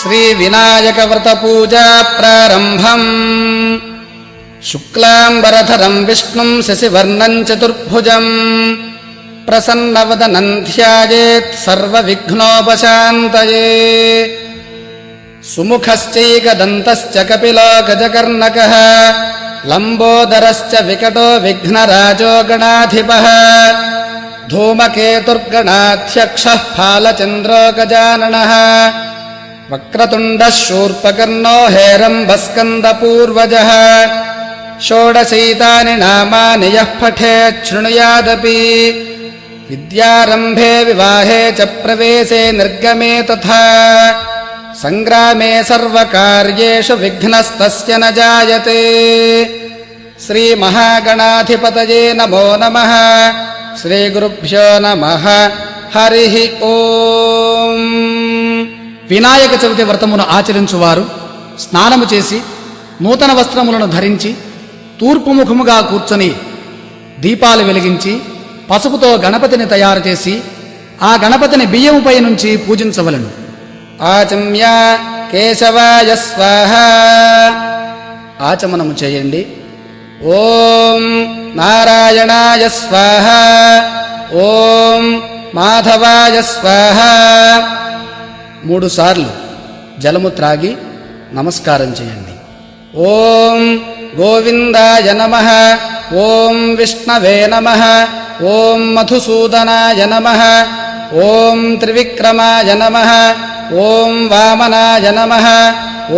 శ్రీ వినాయక వ్రత పూజా ప్రారంభం. శుక్లాంబరధరం విష్ణుం శశివర్ణం చతుర్భుజం ప్రసన్నవదనం ధ్యాయేత్ సర్వవిఘ్నోపశాంతయే. సుముఖశ్చైకదంతశ్చ కపిలో గజకర్ణకః లంబోదరశ్చ వికటో విఘ్నరాజో గణాధిపః ధూమకేతుర్గణాధ్యక్షః ఫాలచంద్రో గజాననః వక్రతుండః శూర్పకర్ణో హేరంబస్కందపూర్వజः షోడశైతాని నామాని యః పఠేత్ శృణుయాదపి విద్యారంభే వివాహే చ ప్రవేశే నిర్గమే తథా సంగ్రామే సర్వకార్యేషు విఘ్నస్తస్య న జాయతే. శ్రీ మహాగణాధిపతయే నమో నమః. శ్రీ గురుభ్యో నమః. హరి ఓం. వినాయక చవితి వ్రతమును ఆచరించువారు స్నానము చేసి నూతన వస్త్రములను ధరించి తూర్పు ముఖముగా కూర్చొని దీపాలు వెలిగించి పసుపుతో గణపతిని తయారు చేసి ఆ గణపతిని బియ్యముపై నుంచి పూజించవలెను. ఆచమ్య కేశవాయ స్వాహ. ఆచమనము చేయండి. ఓం నారాయణాయ స్వాహ. ఓం మాధవాయ స్వాహ. 3 సార్లు జలము త్రాగి నమస్కారం చేయండి. ఓం గోవిందాయ నమః. ఓం విష్ణవే నమః. ఓం మధుసూదనాయ నమః. ఓం త్రివిక్రమాయ నమః. ఓం వామనాయ నమః.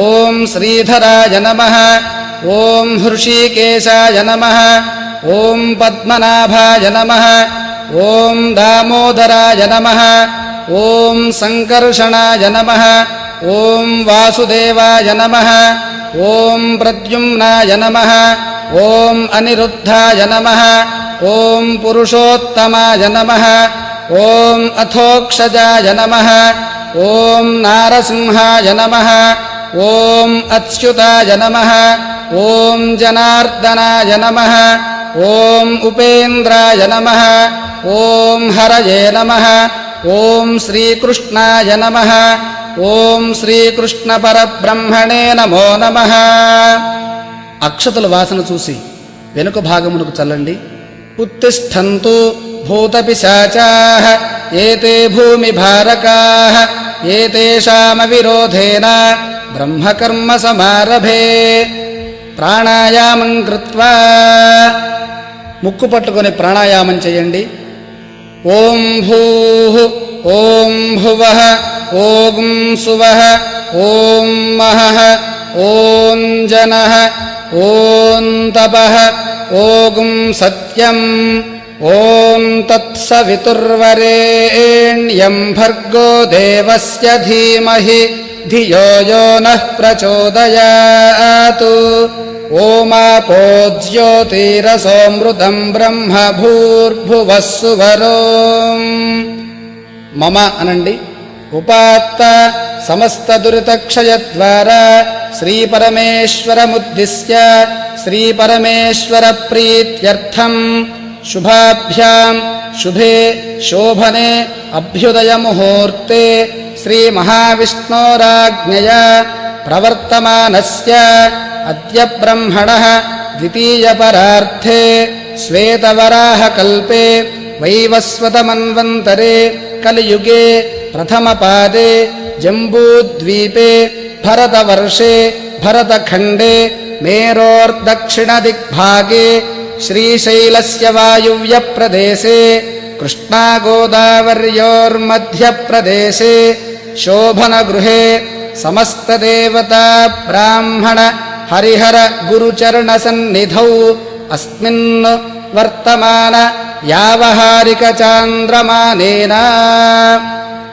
ఓం శ్రీధరాయ నమః. ఓం హృషీకేశాయ నమః. ఓం పద్మనాభాయ నమః. ఓం దామోదరాయ నమః. ఓం సంకర్షణాయ నమః. ఓం వాసుదేవాయ నమః. ఓం ప్రద్యుమ్నాయ నమః. ఓం అనిరుద్ధాయ నమః. ఓం పురుషోత్తమాయ నమః. ఓం అథోక్షజాయ నమః. ఓం నారసింహాయ నమః. ఓం అచ్యుతాయ నమః. ఓం జనార్దనాయ నమః. ఓం ఉపేంద్రాయ నమః. ఓం హరయే నమః. ఓం శ్రీకృష్ణాయ నమః. ఓం శ్రీకృష్ణ పరబ్రహ్మణే నమో నమః. అక్షతల వాసన చూసి వెనుక భాగమునకు చల్లండి. ఉత్తిష్ఠంతు భూతపిశాచాః ఏతే భూమి భారకాః ఏతేషామవిరోధేన బ్రహ్మకర్మ సమారభే. ప్రాణాయామం కృత్వా ముక్కు పట్టుకొని ప్రాణాయామం చేయండి. ఓం భూః ఓం భువః ఓం సువః ఓం మహః ఓం జనః ఓం తపః ఓం సత్యం ఓం తత్సవితుర్వరేణ్యం భర్గో దేవస్య ధీమహి ధియో యో నః ప్రచోదయాత్. ఓమాపో జ్యోతిరసోమృతం బ్రహ్మ భూర్భువః సువరోం. మమ అనండి. ఉపాత్త సమస్త దురితక్షయద్వారా శ్రీపరమేశ్వరముద్దిశ్య శ్రీపరమేశ్వర ప్రీత్యర్థం శుభాభ్యాం శుభే శోభనే అభ్యుదయ ముహూర్తే శ్రీ మహావిష్ణోరాజ్ఞయా ప్రవర్తమానస్య అద్య బ్రహ్మణః ద్వితీయ పరార్థే శ్వేతవరాహ కల్పే వైవస్వతమన్వంతరే కలియుగే ప్రథమ పాదే జంబూద్వీపే భరతవర్షే భరతఖండే మేరోర్దక్షిణ దిగ్భాగే శ్రీశైలస్య వాయువ్య ప్రదేశే కృష్ణా గోదావర్యోర్మధ్య ప్రదేశే శోభనగృహే సమస్తదేవతా బ్రాహ్మణ హరిహర గురుచరణ సన్నిధౌ అస్మిన్ వర్తమాన యావహారిక చాంద్రమానేన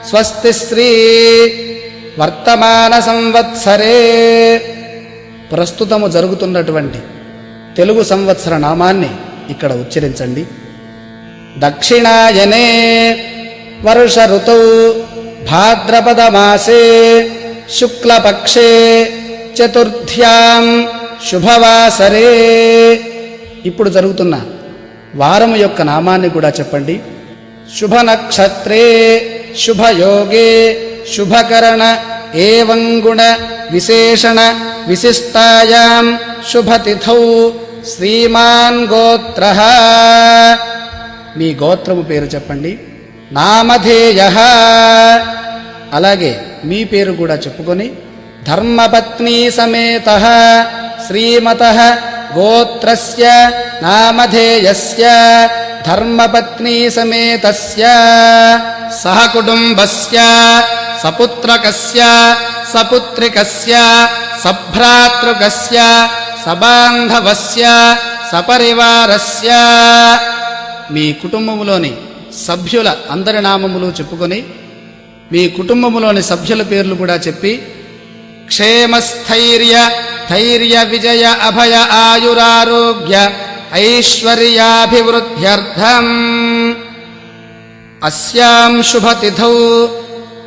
స్వస్తి శ్రీ వర్తమాన సంవత్సరే. ప్రస్తుతము జరుగుతున్నటువంటి తెలుగు సంవత్సర నామాన్ని ఇక్కడ ఉచ్చరించండి. దక్షిణాయనే వర్ష ఋతౌ భాద్రపద మాసే శుక్లపక్షే చతుర్థ్యాం శుభవాసరే. ఇప్పుడు జరుగుతున్న వారము యొక్క నామాన్ని కూడా చెప్పండి. శుభ నక్షత్రే శుభయోగే శుభకరణ ఏవం గుణ విశేషణ విశిష్టాయాం శుభతిథౌ శ్రీమాన్ గోత్రః. మీ గోత్రము పేరు చెప్పండి. నామధేయః, అలాగే మీ పేరు కూడా చెప్పుకొని ధర్మపత్నీ సమేతః శ్రీమతః గోత్రస్య నామధేయస్య ధర్మపత్నీ సమేతస్య సహకుటుంబస్య సపుత్రకస్య సపుత్రికస్య సభ్రాతృకస్య సబాంధవస్య సపరివారస్య. మీ కుటుంబములోని సభ్యుల అందరి నామములు చెప్పుకొని మీ కుటుంబములోని సభ్యుల పేర్లు కూడా చెప్పి క్షేమస్థైర్య ధైర్య విజయ అభయ ఆయురారోగ్య ఐశ్వర్యాభివృద్ధ్యర్థం అస్యాం శుభతిథౌ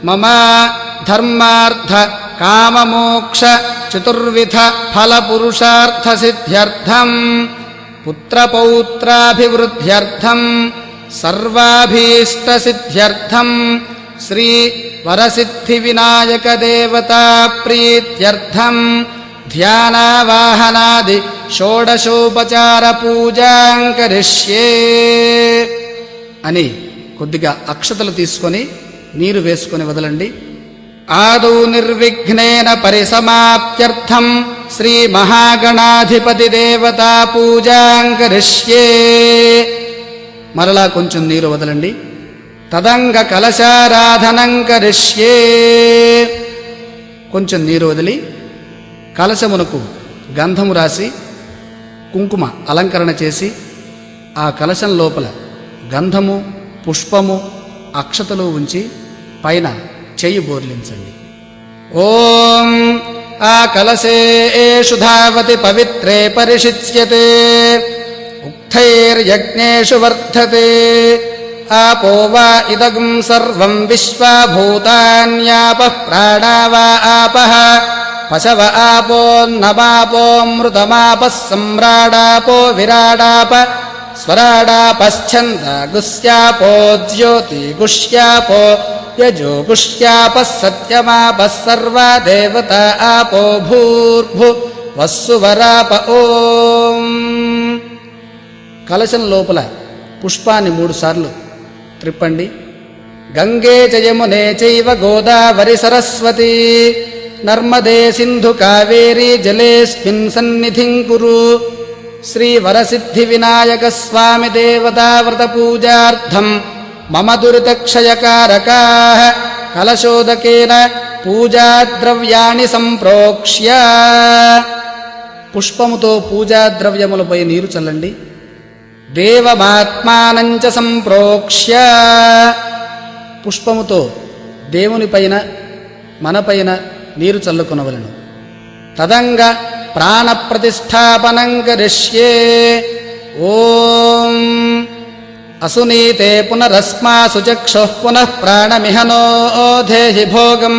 మమ ధర్మార్థ కామమోక్ష చతుర్విధ ఫలపురుషార్థ సిద్ధ్యర్థం పుత్రపౌత్రాభివృద్ధ్యర్థం సర్వాభీష్ట సిద్ధ్యర్థం శ్రీ వరసిద్ధి వినాయక దేవతా ప్రీత్యర్థం ధ్యానావాహనాది షోడశోపచార పూజాం కరిష్యే అని కొద్దిగా అక్షతలు తీసుకొని నీరు వేసుకొని వదలండి. ఆదౌ నిర్విఘ్నేన పరిసమాప్త్యర్థం శ్రీ మహాగణాధిపతి దేవతా పూజాం కరిష్యే. మరలా కొంచెం నీరు వదలండి. తదంగ కలశారాధనం కరిష్యే. కొంచెం నీరు వదిలి కలశమునకు గంధము రాసి కుంకుమ అలంకరణ చేసి ఆ కలశం లోపల గంధము పుష్పము అక్షతలు ఉంచి పైన చెయ్యి బోర్లించండి. ఓం ఆ కలశేషు ధావతి పవిత్రే పరిషిచ్యతే ఉక్తైర్యజ్ఞేషు వర్ధతే ఆపో వా ఇదగం సర్వం విశ్వా భూతాన్యాపః ప్రాణా వా ఆపః పశవ ఆపోన్నమాపోమృతమాపః సమ్రాడాపో విరాడాప స్వరాడాపశ్చందగుస్యాపో జ్యోతిగుష్యాపో యజోగుష్యాపః సత్యమాపః సర్వా దేవతా ఆపో భూర్భు వస్సువరాప. ఓం. కలశం లోపల పుష్పాన్ని 3 సార్లు త్రిప్పండి. గంగే చ యమునే చైవ గోదావరి సరస్వతి నర్మదే సింధు కావేరీ జలేస్మిన్ సన్నిధిం కురు. శ్రీ వరసిద్ధి వినాయక స్వామి దేవతా వ్రత పూజార్థం మమ దురితక్షయకారకాః కలశోదకేన పూజాద్రవ్యాణి సంప్రోక్ష్య. పుష్పముతో పూజాద్రవ్యములపై నీరు చల్లండి. దేవమాత్మానంచ సంప్రోక్ష్య. పుష్పముతో దేవునిపైన మనపైన నీరు చల్లుకొనవలను. తదంగ ప్రాణప్రతిష్ఠాపనం కరిష్యే. ఓం. అసునీతే పునరస్మాసు చక్షుః పునః ప్రాణమిహనో దేహి భోగం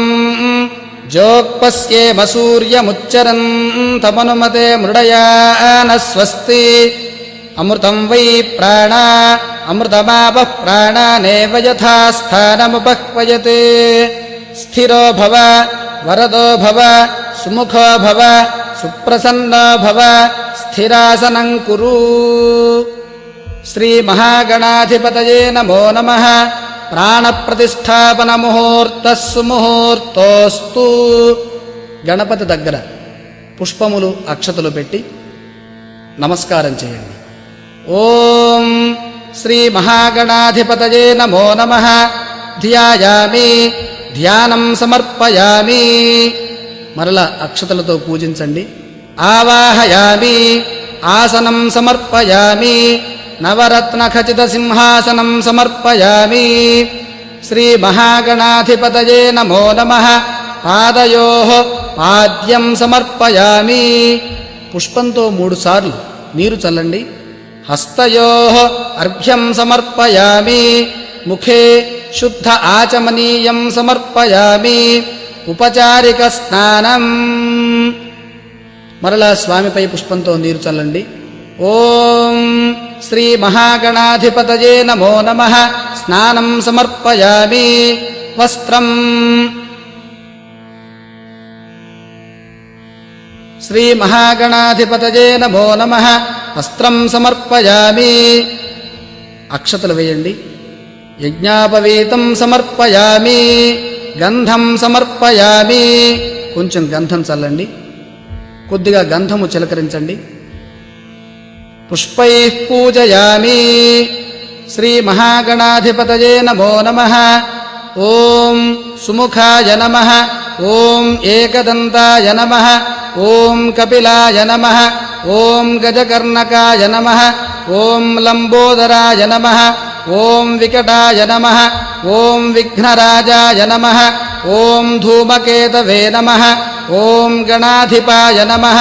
జోక్పస్యేమ సూర్యముచ్చరంతమనుమతే మృడయాన స్వస్తి. అమృతం వై ప్రాణ అమృతమాపః ప్రాణానేవ యథా స్థానముపహ్వయతే. స్థిరో భవ వరదో భవ సుముఖో భవ సుప్రసన్నో భవ స్థిరాసనం కురు. శ్రీ మహాగణాధిపతయే నమో నమః. ప్రాణప్రతిష్ఠాపన ముహూర్తః సుముహూర్తోస్తు. గణపతి దగ్గర పుష్పములు అక్షతలు పెట్టి నమస్కారం చేయండి. ఓం శ్రీ మహాగణాధిపతయే నమో నమః. ధ్యాయామి ధ్యానం సమర్పయామి. మరల అక్షతలతో పూజించండి. ఆవాహయామి ఆసనం సమర్పయామి. నవరత్న ఖచిత సింహాసనం సమర్పయామి. శ్రీ మహాగణాధిపతయే నమో నమః. పాదయోః పాద్యం సమర్పయామి. పుష్పంతో 3 సార్లు నీరు చల్లండి. హస్తయోః అర్ఘ్యం సమర్పయామి. ముఖే శుద్ధ ఆచమనీయం సమర్పయామి. ఉపచారిక స్నానం. మరలా స్వామిపై పుష్పంతో నీరు చల్లండి. ఓం శ్రీ మహాగణాధిపతయే నమో నమః. స్నానం సమర్పయామి. వస్త్రం శ్రీమహాగణాధిపతయే నమో నమః. వస్త్రం సమర్పయామి. అక్షతలు వేయండి. యజ్ఞాపవీతం సమర్పయామి. గంధం సమర్పయామి. కొంచెం గంధం చల్లండి. కొద్దిగా గంధము చిలకరించండి. పుష్పైః పూజయామి. శ్రీమహాగణాధిపతయే నమో నమః. ఓం సుముఖాయ నమః. ఓం ఏకదంతాయ నమః. ఓం కపిలాయ నమః. ఓం గజకర్ణకాయ నమః. ఓం లంబోదరాయ నమః. ఓం వికటాయ నమః. ఓం విఘ్నరాజాయ నమః. ఓం ధూమకేతవే నమః. ఓం గణాధిపాయ నమః.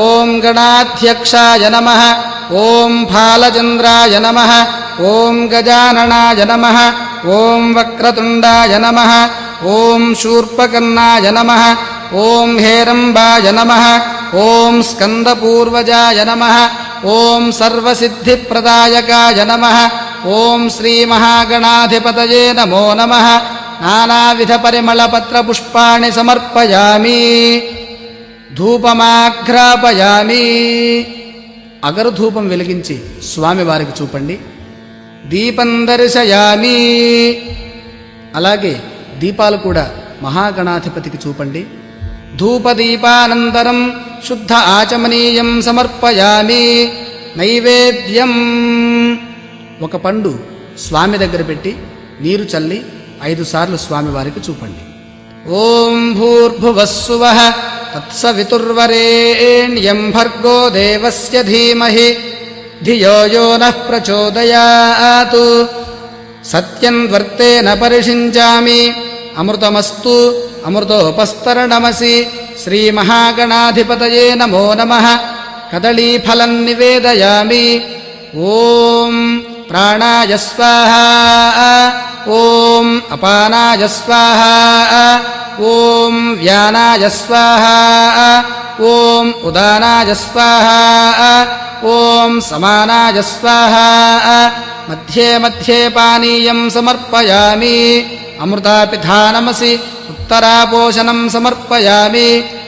ఓం గణాధ్యక్షాయ నమః. ఓం ఫాలచంద్రాయ నమః. ఓం గజాననాయ నమః. ఓం వక్రతుండాయ నమః. ఓం శూర్పకర్ణాయ నమః. ఓం హేరంబాయ నమః. ఓం స్కందపూర్వజాయ నమః. ఓం సర్వసిద్ధిప్రదాయకాయ నమః. ఓం శ్రీమహాగణాధిపతయే నమో నమః. నానావిధ పరిమళపత్రపుష్పాణి సమర్పయామి. ధూపమాఘ్రాపయామి. అగరుధూపం వెలిగించి స్వామివారికి చూపండి. దీపం దర్శయామి. అలాగే దీపాలు కూడా మహాగణాధిపతికి చూపండి. ధూపదీపానంతరం శుద్ధ ఆచమనీయం సమర్పయామి. నైవేద్యం. ఒక పండు స్వామి దగ్గర పెట్టి నీరు చల్లి 5 సార్లు స్వామివారికి చూపండి. ఓం భూర్భువస్సువః తత్సవితుర్వరేణ్యం భర్గో దేవస్య ధీమహి ధియో యో నః ప్రచోదయాత్. సత్యం వర్తేన పరిషించామి. అమృతమస్తు అమృతోపస్తరణమసి. శ్రీమహాగణాధిపతయే నమో నమః. కదళీఫలం నివేదయామి. ఓం ప్రాణాయ స్వాహా. ఓం అపానాయ స్వాహా. ఓం వ్యానాయ స్వాహా. ఓం ఉదానాయ స్వాహా. ఓం సమానాయ స్వాహా. మధ్యే మధ్యే పానీయం సమర్పయామి. అమృతాపిధానమసి. ఉత్తరాపోషణం సమర్పయామి.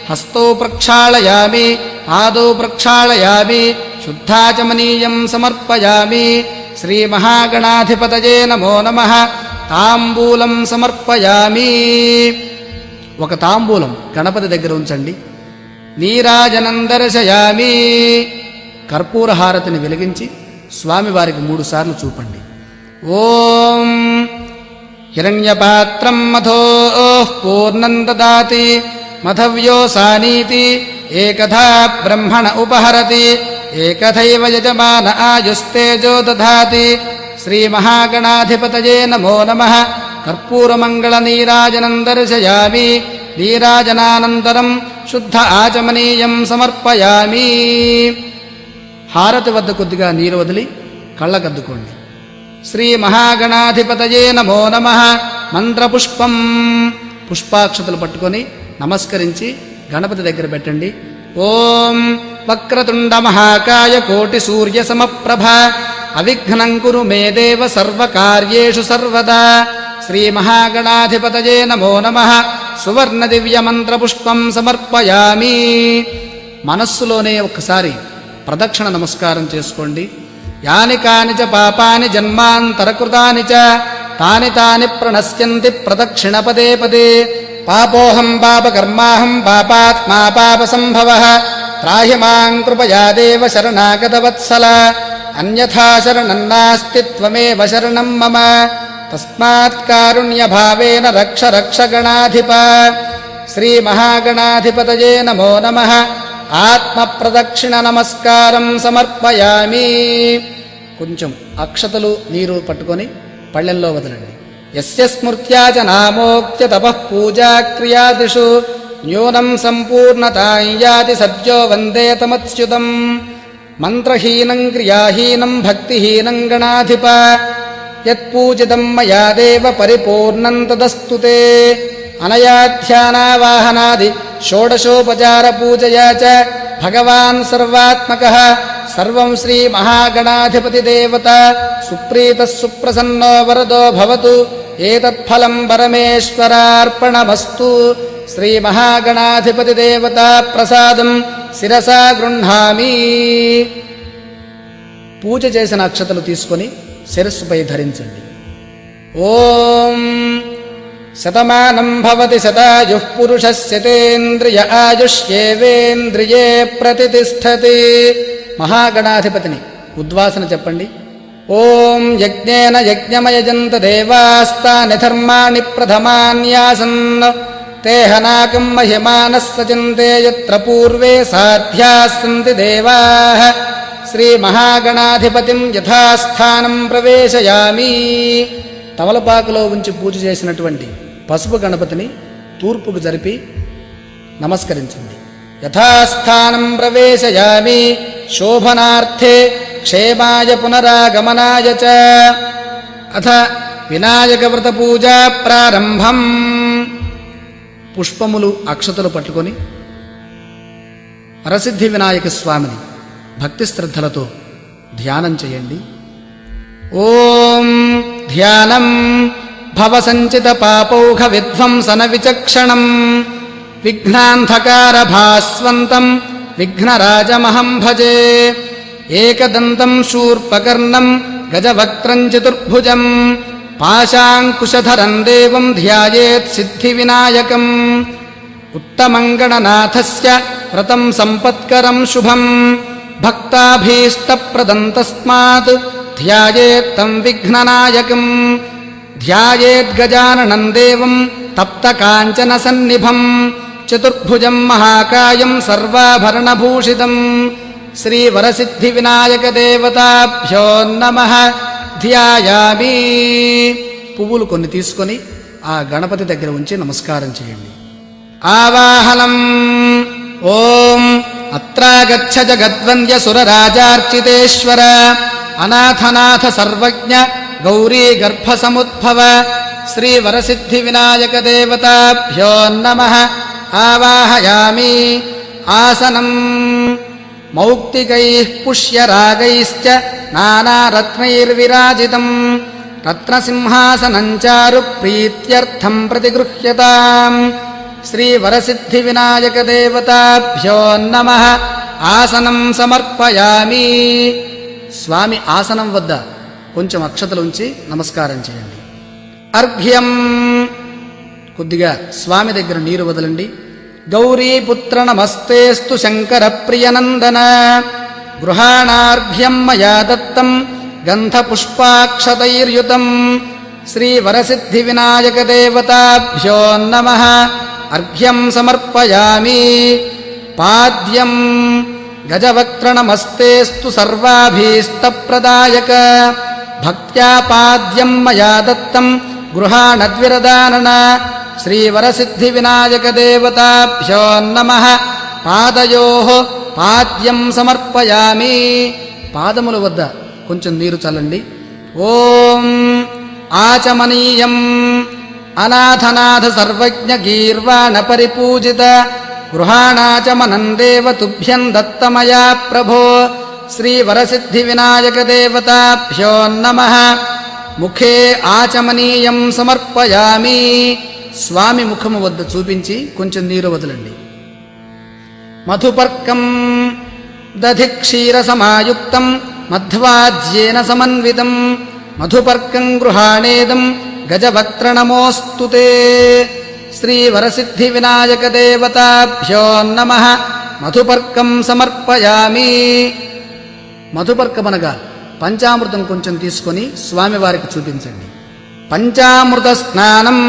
హస్తౌ ప్రక్షాళయామి. పాదౌ ప్రక్షాళయామి. శుద్ధాచమనీయం సమర్పయామి. శ్రీమహాగణాధిపతయే నమో నమః. తాంబూలం సమర్పయామి. ఒక తాంబూలం గణపతి దగ్గర ఉంచండి. నీరాజనం దర్శయామి. కర్పూర హారతిని వెలిగించి స్వామివారికి 3 సార్లు చూపండి. ఓం హిరణ్యపాత్రం మధోః పూర్ణం దదాతి మధవ్యోసానీతి ఏకథా బ్రహ్మణ ఉపహరతి ఏకథైవ యజమాన ఆయుస్తేజో దధాతి. శ్రీమహాగణాధిపతయే నమో నమః. కర్పూరమంగళ నీరాజనం దర్శయామి. నీరాజనానంతరం శుద్ధ ఆచమనీయం సమర్పయామి. హారతి వద్ద కొద్దిగా నీరు వదిలి కళ్ళకద్దుకోండి. శ్రీమహాగణాధిపతయే నమో నమః. మంత్రపుష్పం. పుష్పాక్షతలు పట్టుకొని నమస్కరించి గణపతి దగ్గర పెట్టండి. ఓం వక్రతుండ మహాకాయ కోటి సూర్య సమప్రభ అవిఘ్నం కురు మే దేవ సర్వకార్యేషు సర్వదా. శ్రీమహాగణాధిపతయే నమో నమః. సువర్ణ దివ్య మంత్రపుష్పం సమర్పయామి. మనస్సులోనే ఒక్కసారి ప్రదక్షిణ నమస్కారం చేసుకోండి. యాని కాని చ పాపాని జన్మాంతరకృతాని చ తాని తాని ప్రణశ్యంతి ప్రదక్షిణ పదే పదే. పాపోహం పాపకర్మాహం పాపాత్మా పాపసంభవః. త్రాహి మాం కృపయా దేవ శరణాగతవత్సల. అన్యథా శరణం నాస్తి త్వమేవ శరణం మమ. తస్మాత్ కారుణ్యభావేన రక్ష రక్ష గణాధిప. శ్రీమహాగణాధిపతయే నమో నమః. ఆత్మప్రదక్షిణ నమస్కారం సమర్పయామి. కొంచెం అక్షతలు నీరు పట్టుకొని పళ్ళెంలో వదలండి. యస్య స్మృత్యా చ నామోక్త్య తపః పూజా క్రియాదిషు న్యూనం సంపూర్ణతాం యాతి సద్యో వందే తమచ్యుతం. మంత్రహీనం క్రియాహీనం భక్తిహీనం గణాధిప. యత్పూజితం మయా దేవ పరిపూర్ణం తదస్తు తే. అనయా ధ్యానావాహనాది షోడశోపచార పూజయా చ భగవాన్ సర్వాత్మకః. సర్వం శ్రీ మహాగణాధిపతి దేవత సుప్రీతః సుప్రసన్నో వరదో భవతు. ఏతత్ఫలం పరమేశ్వరార్పణమస్తు. శ్రీ మహాగణాధిపతి దేవతా ప్రసాదం శిరసా గృహ్ణామి. పూజ చేసిన అక్షతలు తీసుకొని శిరస్సుపై ధరించండి. ఓం శతమానం భవతి శతాయుః పురుషస్యతేంద్రియ ఆయుష్యేవేంద్రియే ప్రతిష్టతి. మహాగణాధిపతిని ఉద్వాసన చెప్పండి. ఓం యజ్ఞేన యజ్ఞమయజంత దేవాస్తాని ధర్మాణి ప్రథమాన్యాసన్ తేహనాకం మహిమానః సచింతే యత్ర పూర్వే సాధ్యాः సంతి దేవాః. శ్రీ మహాగణాధిపతిం యథాస్థానం ప్రవేశయామి. తమలపాకులో ఉంచి పూజ చేసినటువంటి పసుపు గణపతిని తూర్పుకు జరిపి నమస్కరించండి. యథాస్థానం ప్రవేశయామి శోభనార్థే క్షేమాయ పునరాగమనాయ చ. అథ వినాయక వ్రత పూజా ప్రారంభం. పుష్పములు అక్షతలు పట్టుకొని వరసిద్ధి వినాయక స్వామిని భక్తి శ్రద్ధలతో ధ్యానం చేయండి. ఓం ధ్యానం భవసంచిత పాపౌఘ విధ్వంసన విచక్షణం విఘ్నాంధకార భాస్వంతం విఘ్నరాజమహం భజే. ఏకదంతం శూర్పకర్ణం గజవక్త్రం చతుర్భుజం పాశాంకుశధరం దేవం ధ్యాయేత్ సిద్ధి వినాయకం. ఉత్తమంగణనాథస్య వ్రతం సంపత్కరం శుభం భక్తాభీష్టప్రదం తస్మాత్ ధ్యాయేత్తం విఘ్ననాయకం. ధ్యాయేద్గజాననం దేవం తప్తకాంచన సన్నిభం చతుర్భుజం మహాకాయం సర్వాభరణభూషితం. శ్రీవరసిద్ధి వినాయక దేవతాభ్యో నమః. ధ్యాయామి. పువ్వులు కొన్ని తీసుకొని ఆ గణపతి దగ్గర ఉంచి నమస్కారం చేయండి. ఆవాహనం. ఓం అత్రాగచ్చ జగద్వంద్య సురరాజార్చితేశ్వర అనాథనాథ సర్వజ్ఞ గౌరీ గర్భసముద్భవ. శ్రీవరసిద్ధి వినాయక దేవతాభ్యో నమః. ఆవాహయామి. ఆసనం. మౌక్తికైః పుష్యరాగైశ్చ నానారత్నైర్విరాజితం రత్నసింహాసనం చారు ప్రీత్యర్థం ప్రతిగృహ్యతాం. శ్రీవరసిద్ధి వినాయక దేవతాభ్యో నమః. ఆసనం సమర్పయామి. స్వామి ఆసనం వద్ద కొంచెం అక్షతలుంచి నమస్కారం చేయండి. అర్ఘ్యం. కొద్దిగా స్వామి దగ్గర నీరు వదలండి. గౌరీపుత్ర నమస్తేస్తు శంకర ప్రియనందన. గృహాణార్ఘ్యం మయా దత్తం గంధపుష్పాక్షతైర్యుతం. శ్రీవరసిద్ధి వినాయక దేవతాభ్యో నమః. అర్ఘ్యం సమర్పయామి. పాద్యం. గజవక్త్ర నమస్తేస్తు సర్వాభీష్టప్రదాయక. భక్త్యా పాద్యం మయా దత్తం గృహాణద్విరదానన. శ్రీవరసిద్ధి వినాయక దేవతాభ్యో నమః. పాదయోః పాద్యం సమర్పయామి. పాదముల వద్ద కొంచెం నీరు చల్లండి. ఓం ఆచమనీయం. అనాథనాథ సర్వజ్ఞ గీర్వాణ పరిపూజిత గృహాణాచమనం దేవ తుభ్యం దత్తమయా ప్రభో. శ్రీవరసిద్ధి వినాయక దేవతాభ్యో నమః. ముఖే ఆచమనీయం సమర్పయామి. స్వామి ముఖము వద్ద చూపించి కొంచెం నీరు వదలండి. మధుపర్కం. దధి క్షీర సమాయుక్తం మధ్వాజ్యేన సమన్వితం మధుపర్కం గృహాణేదం గజవక్త్ర నమోస్తుతే. శ్రీవరసిద్ధి వినాయక దేవతాభ్యో నమః. మధుపర్కం సమర్పయామి. మధుపర్కమనగా పంచామృతం కొంచెం తీసుకొని స్వామివారికి చూపించండి. పంచామృత స్నానం.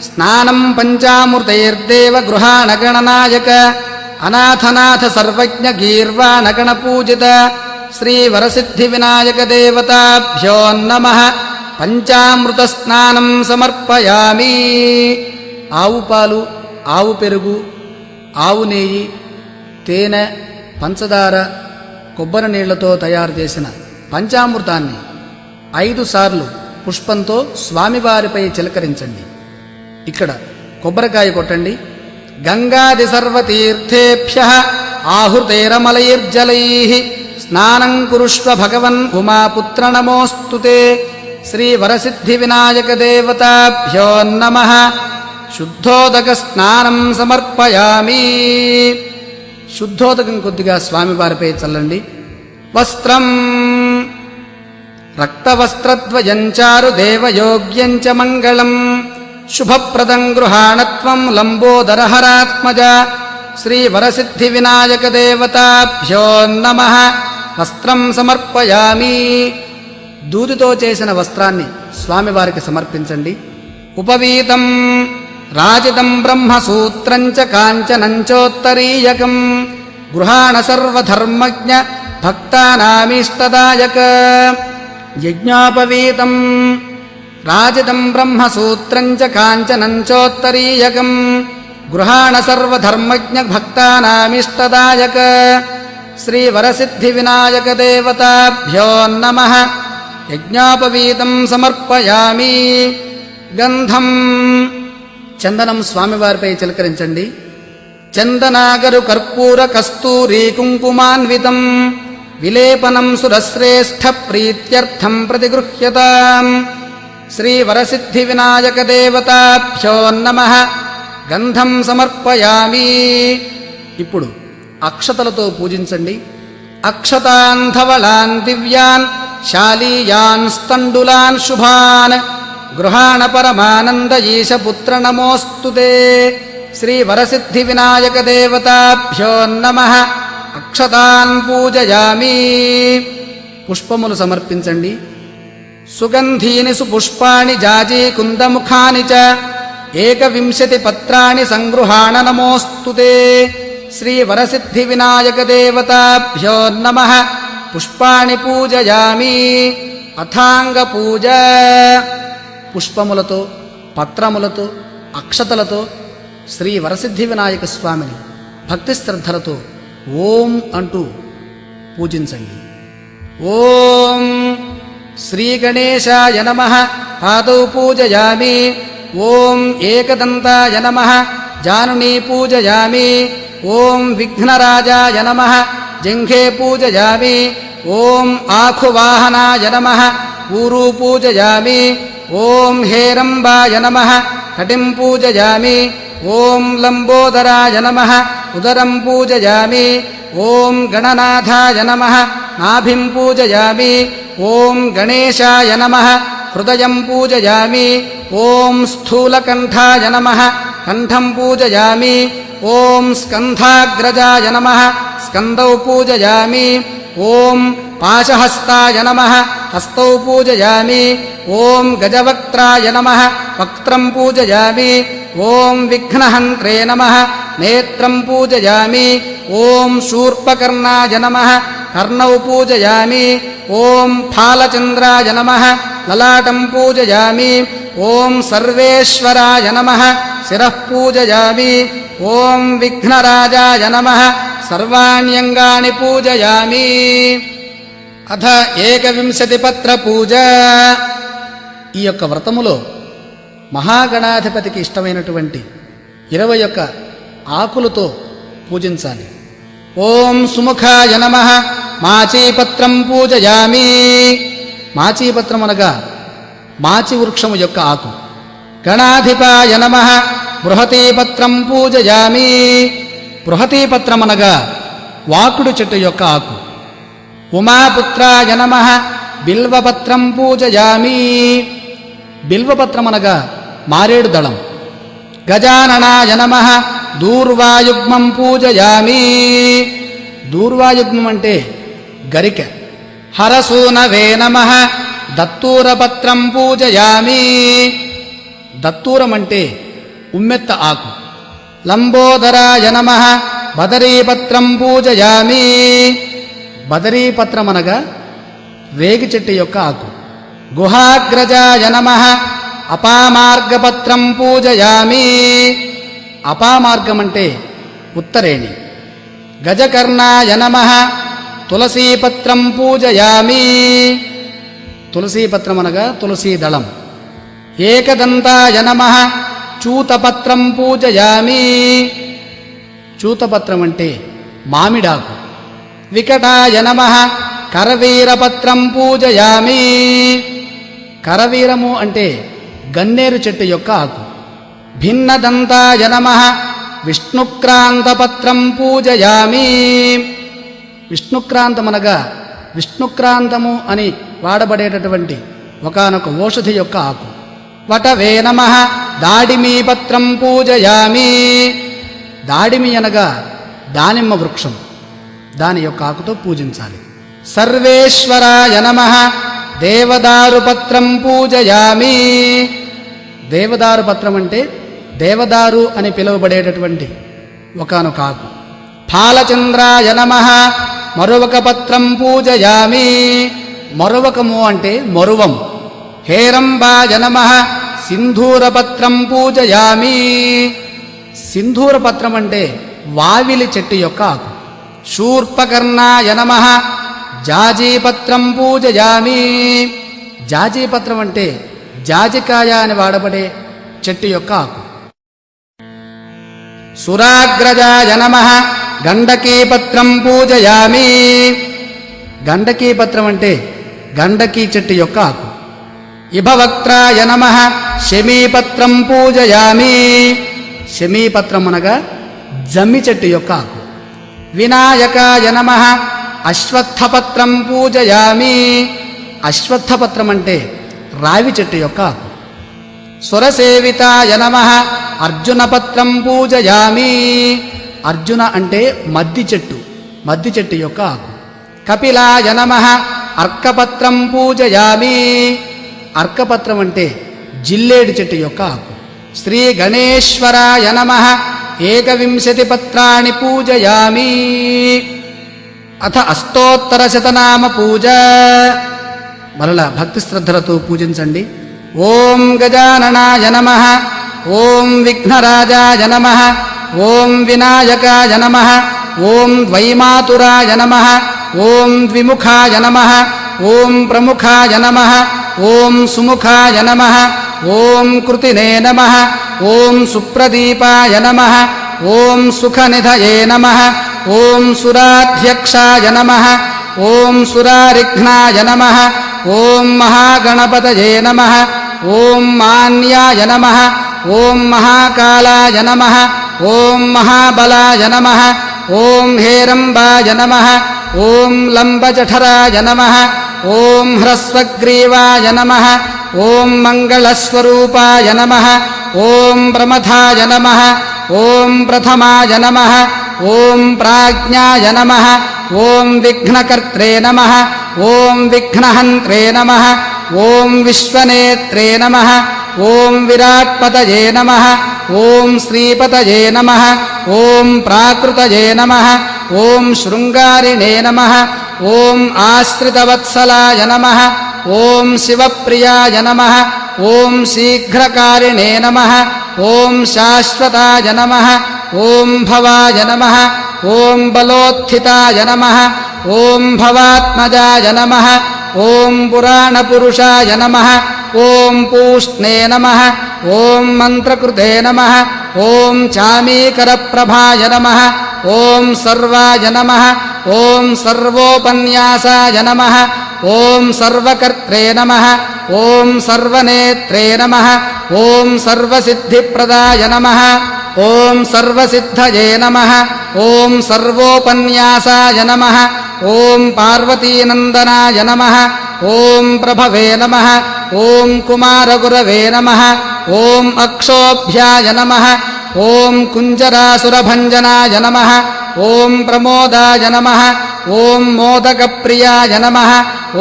స్నానం పంచామృతైర్దేవ గృహాణగణనాయక అనాథనాథ సర్వజ్ఞ గీర్వాణగణ పూజిత. శ్రీవరసిద్ధి వినాయక దేవతాభ్యో నమః. పంచామృత స్నానం సమర్పయామి. ఆవు పాలు, ఆవు పెరుగు, ఆవు నెయ్యి, తేనె, పంచదార, కొబ్బరి నీళ్లతో తయారు చేసిన పంచామృతాన్ని 5 సార్లు పుష్పంతో స్వామివారిపై చిలకరించండి. ఇక్కడ కొబ్బరికాయ కొట్టండి. గంగాది సర్వతీర్థేభ్యః ఆహుతైరమలైర్జలైః స్నానం కురుష్వ భగవన్ ఉమాపుత్ర నమోస్తుతే. శ్రీవరసిద్ధి వినాయక దేవతాభ్యో నమః. శుద్ధోదక స్నానం సమర్పయామి. శుద్ధోదకం కొద్దిగా స్వామివారిపై చల్లండి. వస్త్రం రక్తవస్త్రద్వయం చారు దేవయోగ్యం చ మంగళం శుభప్రదం గృహాణత్వం లంబోదరహరాత్మజ శ్రీవరసిద్ధి వినాయక దేవతాభ్యో నమః. వస్త్రం సమర్పయామి. దూదితో చేసిన వస్త్రాన్ని స్వామివారికి సమర్పించండి. ఉపవీతం రాజితం బ్రహ్మసూత్రం చ కాంచనం చోత్తరీయకం గృహాణ సర్వధర్మజ్ఞ భక్తానామీష్టదాయక. యజ్ఞోపవీతం రాజితం బ్రహ్మసూత్రం చ కాంచనం చోత్తరీయకం గృహాణ సర్వధర్మజ్ఞ భక్తానామీష్టదాయక శ్రీవరసిద్ధి వినాయక దేవతాభ్యో నమః. యజ్ఞోపవీతం సమర్పయామి. గంధం చందనం స్వామివారిపై చిలకరించండి. చందనాగరు కర్పూర కస్తూరీ కుంకుమాన్వితం విలేపనం సురశ్రేష్ఠ ప్రీత్యర్థం ప్రతిగృహ్యతాం శ్రీవరసిద్ధి వినాయక దేవతాభ్యో నమః. గంధం సమర్పయామి. ఇప్పుడు అక్షతలతో పూజించండి. అక్షతాన్ ధవళాన్ దివ్యాన్ శాలీయాన్ స్తండులాన్ శుభాన్ గృహాణ పరమానంద ఈశపుత్ర నమోస్తుతే శ్రీవరసిద్ధి వినాయక దేవతాభ్యో నమః. అక్షతాన్ పూజయామి. పుష్పములు సమర్పించండి. సుగంధీని సుపుష్పాణి జాజీ కుందముఖాని చ ఏకవింశతి పత్రాణి సంగృహాణ నమోస్తుతే శ్రీవరసిద్ధి వినాయక దేవతాభ్యో నమః. పుష్పాణి పూజయామి. అథాంగ పూజ పుష్పములతో పత్రములతో అక్షతలతో శ్రీ వరసిద్ధి వినాయక స్వామిని భక్తి శ్రద్ధలతో ఓం అంటూ పూజించండి. ఓం శ్రీ గణేశాయ నమః. పాదౌ పూజయామి. ఓం ఏకదంతాయ నమః. జానునీ పూజయామి. ఓం విఘ్నరాజాయ నమః. జంఘే పూజయామి. ఓం ఆఖువాహనాయ నమః. ఊరు పూజయామి. ఓం హేరంబాయ నమః. కటిం పూజయామి. ఓం లంబోదరాయ నమః. ఉదరం పూజయామి. ఓం గణనాథాయ నమః. నాభిం పూజయామి. ఓం గణేశాయ నమః. హృదయం పూజయామి. ఓం స్థూలకంఠాయ నమః. కంఠం పూజయామి. ఓం స్కంధాగ్రజాయ నమః. స్కందౌ పూజయామి. ఓం పాశహస్తాయ నమః. హస్తౌ పూజయామి. ఓం గజవక్త్రాయ నమః. వక్త్రం పూజయామి. ఓం విఘ్నహంత్రే నమః. నేత్రం పూజయామి. ఓం శూర్పకర్ణాయ నమః. కర్ణౌ పూజయామి. ఓం ఫాలచంద్రాయ నమః. లలాటం పూజయామి. ఓం సర్వేశ్వరాయ నమః. శిరః పూజయామి. ఓం విఘ్నరాజాయ నమః. సర్వాణ్యంగాని పూజయామి. అథ ఏకవింశతి పత్ర పూజ. ఈ యొక్క వ్రతములో మహాగణాధిపతికి ఇష్టమైనటువంటి 21 ఆకులతో పూజించాలి. ఓం సుముఖాయ నమః. మాచీపత్రం పూజయామి. మాచీపత్రం అనగా మాచి వృక్షము యొక్క ఆకు. గణాధిపాయ నమః. బృహతీపత్రం పూజయామి. బృహతీపత్రం అనగా వాకుడు చెట్టు యొక్క ఆకు. ఉమాపుత్రాయ నమః. బిల్వపత్రం పూజయామి. బిల్వపత్రం అనగా మారేడు దళం. గజాననాయ నమః. దూర్వాయుగ్మం పూజయామి. దూర్వాయుగ్మం అంటే గరిక. హరసూనవే నమః. దత్తూరపత్రం పూజయామి. దత్తూరం అంటే ఉమ్మెత్త ఆకు. లంబోదరాయ నమః. బదరీపత్రం పూజయామి. బదరీపత్రం అనగా రేగి చెట్టు యొక్క ఆకు. గుహాగ్రజాయ నమః. అపామార్గపత్రం పూజయామి. అపామార్గం అంటే ఉత్తరేణి. గజకర్ణాయ నమః. తులసీపత్రం పూజయామి. తులసీపత్రం అనగా తులసీ దళం. ఏకదంతాయ నమః. చూతపత్రం పూజయామి. చూతపత్రం అంటే మామిడాకు. వికటాయ నమః. కరవీరపత్రం పూజయామి. కరవీరము అంటే గన్నేరు చెట్టు యొక్క ఆకు. భిన్నదంతాయ నమః. విష్ణుక్రాంతపత్రం పూజయామి. విష్ణుక్రాంతమనగా విష్ణుక్రాంతము అని వాడబడేటటువంటి ఒకానొక ఓషధి యొక్క ఆకు. వటవే నమః దాడిమీపత్రం పూజయామి. దాడిమి అనగా దానిమ్మ వృక్షం, దాని యొక్క ఆకుతో పూజించాలి. సర్వేశ్వరాయ నమః దేవదారుపత్రం పూజయామి. దేవదారుపత్రం అంటే దేవదారు అని పిలువబడేటటువంటి ఒకానొక ఆకు. ఫాలచంద్రాయ నమః మరువక పత్రం పూజయామి. మరువకము అంటే మరువం. హేరంబాయ నమః సింధూరపత్రం పూజయామి. సింధూరపత్రం అంటే వావిలి చెట్టు యొక్క ఆకు. శూర్పకర్ణాయ నమః జాజీపత్రం పూజయామి. జాజీపత్రం అంటే జాజికాయ అని వాడబడే చెట్టు యొక్క ఆకు. సురాగ్రజాయ నమః గండకీపత్రం పూజయామి. గండకీపత్రం అంటే గండకీ చెట్టు యొక్క ఆకు. ఇభవక్త్రాయ నమః శమీపత్రం పూజయామి. శమీపత్రం అనగా జమ్మి చెట్టు యొక్క ఆకు. వినాయకాయ నమః అశ్వత్థపత్రం పూజయామి. అశ్వత్థపత్రం అంటే రావి చెట్టు యొక్క ఆకు. సురసేవితాయ నమః అర్జునపత్రం పూజయామి. అర్జున అంటే మద్ది చెట్టు యొక్క ఆకు. కపిలాయ నమః అర్కపత్రం పూజయామి. అర్కపత్రం అంటే జిల్లేడు చెట్టు యొక్క ఆకు. శ్రీ గణేశ్వరాయ నమః 21 పత్రాణి పూజయామి. అథ అష్టోత్తరశతనామ పూజ. మరలా భక్తి శ్రద్ధలతో పూజించండి. ఓం గజాననాయ నమః, ఓం విఘ్నరాజాయ నమః, ఓం వినాయకాయ నమః, ఓం ద్వైమాతురాయ నమః, ఓం ద్విముఖాయ నమః, ఓం ప్రముఖాయ నమః, ఓం సుముఖాయ నమః, ఓం కృతినే నమః, ఓం సుప్రదీపాయ నమః, ఓం సుఖనిధయే నమః, ఓం సురాధ్యక్షాయ నమః, ఓం సురారిఘ్నాయ నమః, ఓం మహాగణపతయే నమః, ఓం మాన్యాయ నమః, ఓం మహాకాలాయ నమః, ఓం మహాబలాయ నమః, ఓం హేరంబాయ నమః, ఓం లంబజఠరాయ నమః, ఓం హ్రస్వగ్రీవాయ నమః, ఓం మంగళస్వరూపాయ నమః, ఓం ప్రమథాయ నమః, ఓం ప్రథమాయ నమః, ఓం ప్రాజ్ఞాయ నమః, ఓం విఘ్నకర్త్రే నమః, ఓం విఘ్నహంత్రే నమః, ఓం విశ్వనేత్రే నమః, ఓం విరాట్పతయే నమః, ఓం శ్రీపతయే నమః, ఓం ప్రాకృతయే నమః, ఓం శృంగారిణే నమః, ఓం ఆశ్రితవత్సలాయ నమః, ఓం శివప్రియాయ నమః, ఓం శీఘ్రకారిణే నమః, ఓం శాశ్వతాయ నమః, ఓం భవాయ నమః, ఓం బలోత్థితాయ నమః, ఓం భవాత్మజాయ నమః, ఓం పురాణపురుషాయ నమః, ఓం పూష్ణే నమః, ఓం మంత్రకృతే నమః, ఓం చామీకరప్రభాయ నమః, ఓం సర్వాయ నమః, ఓం సర్వోపన్యాసాయ నమః, ఓం సర్వకర్త్రే నమః, ఓం సర్వనేత్రే నమః, ఓం సర్వసిద్ధిప్రదాయ నమః, ఓం సర్వసిద్ధయే నమః, ఓం సర్వోపన్యాసాయ నమః, ఓం పార్వతీనందనాయ నమః, ఓం ప్రభవే నమః, ఓం కుమారగురవే నమః, ఓం అక్షోభ్యాయ నమః, ఓం కుంజరాసురభంజనాయ నమః, ఓం ప్రమోదాయ నమః, ఓం మోదకప్రియాయ నమః,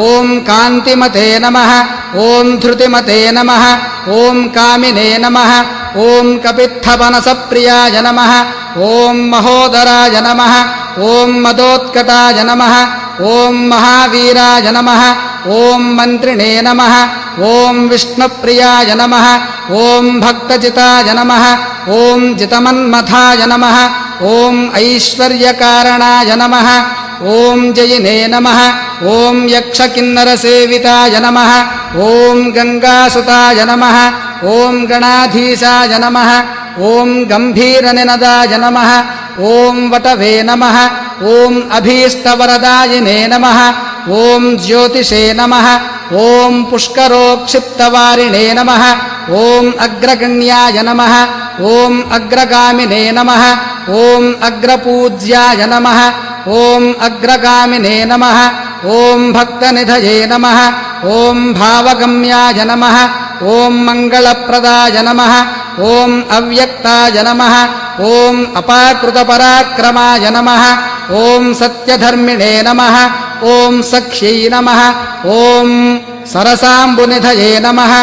ఓం కాంతిమతే నమః, ఓం ధృతిమతే నమః, ఓం కామినే నమః, ఓం కపిత్థవనసప్రియాయ నమః, ఓం మహోదరాయ నమః, ఓం మదోత్కటాయ నమః, ఓం మహావీరాయ నమః, ఓం మంత్రిణే నమః, ఓం విష్ణుప్రియాయ నమః, ఓం భక్తజితాయ నమః, ఓం జితమన్మథాయ నమః, ఓం ఐశ్వర్యకారణాయ నమః, ఓం జయినే నమః, ఓం యక్షకిన్నరసేవితాయ నమః, ఓం గంగాసుతాయ నమః, ఓం గణాధీశాయ నమః, ఓం గంభీరనినదాయ నమః, ఓం వటవే నమః, ఓం అభీష్టవరదాయినే నమః, ఓం జ్యోతిషే నమః, ఓం పుష్కరోక్షిప్తవారిణే నమః ఓం అగ్రగణ్యాయ నమః ఓం అగ్రగామినే నమః ఓం అగ్రపూజ్యాయ నమః ఓం అగ్రగామినే నమః ఓం భక్తనిధయే నమః ఓం భావగమ్యాయ నమః ఓం మంగళప్రదాయ నమః ఓం అవ్యక్తాయ నమః ఓం అపాకృతపరాక్రమాయ నమః ఓం సత్యధర్మిణే నమః ఓం సఖ్యై నమః ఓం సరసాంబునిధయే నమః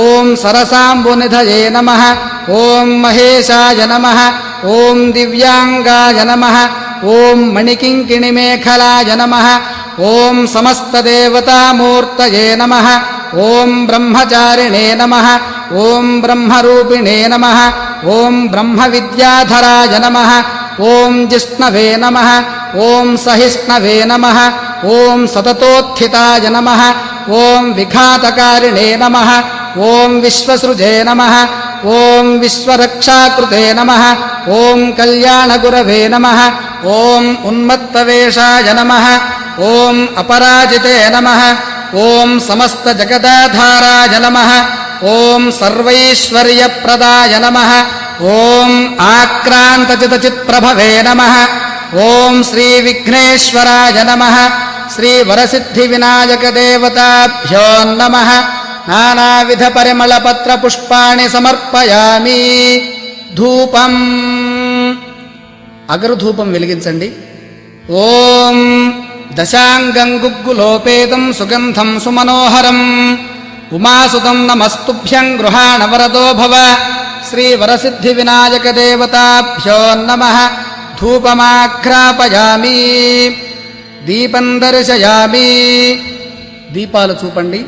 ఓం సరసాంబునిధయే నమః ఓం మహేశాయ నమః ఓం దివ్యాంగాయ నమః ఓం మణికింకిణిమేఖలాయ నమః ఓం సమస్తదేవతామూర్తయే నమః ఓం బ్రహ్మచారిణే నమః ఓం బ్రహ్మరూపిణే నమః ఓం బ్రహ్మవిద్యాధరాయ నమః ఓం జిష్ణవే నమః ఓం సహిష్ణవే నమః ఓం సతతోత్థితాయ నమః ఓం విఘాతకారిణే నమః ఓం విశ్వసృజే నమః ఓం విశ్వరక్షాకృతే నమః ఓం కళ్యాణగురవే నమః ఓం ఉన్మత్తవేషాయ నమః ఓం అపరాజితే నమః ఓం సమస్తజగదాధారాయ నమః ఓం సర్వైశ్వర్యప్రదాయ నమః ఓం ఆక్రాంతచితచిత్ప్రభవే నమః ఓం శ్రీవిఘ్నేశ్వరాయ నమః శ్రీవరసిద్ధివినాయకదేవతాభ్యో నమః నానావిధపరిమళపత్రపుష్పాణి సమర్పయామి. ధూపం అగరుధూపం వెలిగించండి. ఓం దశాంగం గుగ్గులోపేతం సుగంధం సుమనోహరం ఉమాసుతం నమస్తుభ్యం గృహాణ వరదో భవ. శ్రీవరసిద్ధివినాయకదేవతాభ్యో నమః. ధూపమాఘ్రాపయామి. దీపం దర్శయామి. దీపాలు చూపండి.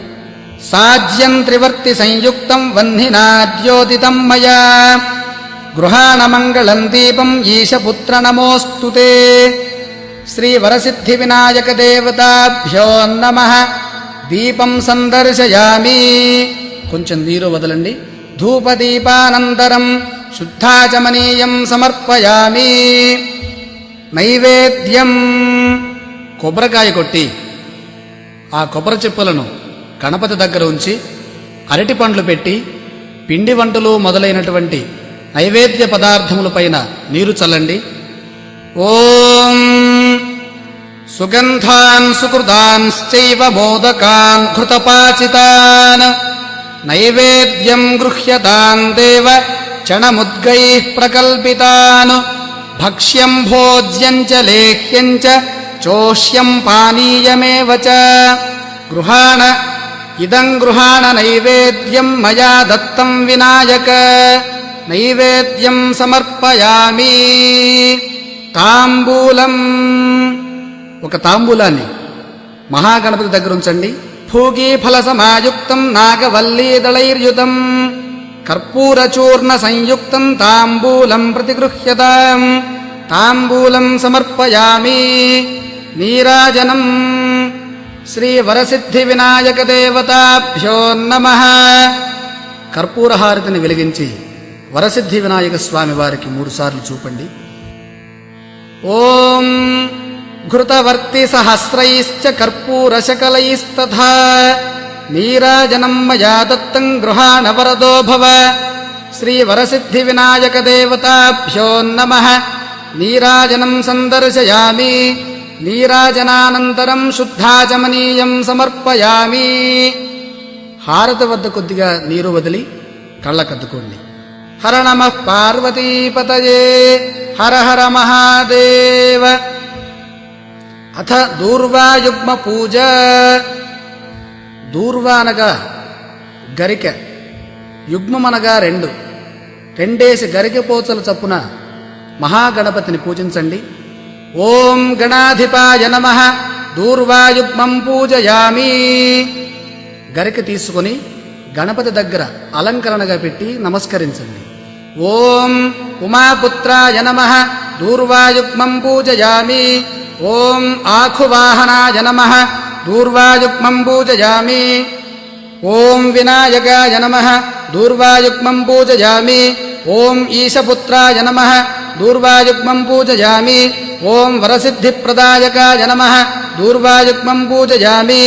సాజ్యం త్రివర్తి సంయుక్తం వహ్నినాద్యోదితం మయా గృహాణమంగళం దీపం ఈశపుత్ర నమోస్తుతే. శ్రీవరసిద్ధివినాయకదేవతాభ్యో నమః. దీపం సందర్శయామి. కొంచెం నీరు వదలండి. ధూపదీపానంతరం శుద్ధాచమనీయం సమర్పయామి. నైవేద్యం కొబ్బరికాయ కొట్టి ఆ కొబ్బరి చిప్పలను గణపతి దగ్గర ఉంచి అరటి పండ్లు పెట్టి పిండి వంటలు మొదలైనటువంటి నైవేద్య పదార్థములపైన నీరు చల్లండి. ఓం సుగంధాన్ సుకృతాంశ్చైవ మోదకాన్ ఘృతపాచితాన్ నైవేద్యం గృహ్యతాన్ దేవ చణముద్గైః ప్రకల్పితాన్ భక్ష్యం భోజ్యం చ లేహ్యం చ చోష్యం పానీయమేవ చ గృహాణ ఇదం గృహాణ నైవేద్యం మయా దత్తం వినాయక. నైవేద్యం సమర్పయామి. తాంబూలం ఒక తాంబూలాన్ని మహాగణపతి దగ్గర ఉంచండి. భూగీఫల సమాయుక్తం నాగవల్లీదళైర్యుతం కర్పూరచూర్ణ సంయుక్తం తాంబూలం ప్రతిగృహ్యతాం. తాంబూలం సమర్పయామి. నీరాజనం శ్రీవరసిద్ధివినాయకదేవతాభ్యో నమః. కర్పూరహారతిని వెలిగించి వరసిద్ధి వినాయక స్వామి వారికి 3 సార్లు చూపండి. ఓం ఘృతవర్తి సహస్రైశ్చ కర్పూరశకలైస్తథా నీరాజనం మయా దత్తం గృహాణ వరదో భవ. శ్రీవరసిద్ధివినాయకదేవతాభ్యో నమః. నీరాజనం సందర్శయామి. నీరాజనానంతరం శుద్ధాచమనీయం సమర్పయామి. హారతి వద్ద కొద్దిగా నీరు వదిలి కళ్ళకద్దుకోండి. హర నమః పార్వతీపతయే హర హర మహాదేవ. అథ దూర్వాయుగ్మ పూజ. దూర్వా అనగా గరిక, యుగ్మమనగా 2 రెండేసి గరిక పోచల చప్పున మహాగణపతిని పూజించండి. ఓం గణాధిపాయ నమః. దూర్వాయుగ్మం పూజయామి. గరిక తీసుకొని గణపతి దగ్గర అలంకరణగా పెట్టి నమస్కరించండి. ఓం ఉమాపుత్రాయ నమః. దూర్వాయుగ్మం పూజయామి. ఓం ఆఖువాహనాయ నమః. దూర్వాయుగ్మం పూజయామి. ఓం వినాయకాయ నమః. దూర్వాయుగ్మం పూజయామి. ఓం ఈశపుత్రాయ నమః దూర్వాయుగ్మం పూజయామి. ఓం వరసిద్ధిప్రదాయకాయ నమః దూర్వాయుగ్మం పూజయామి.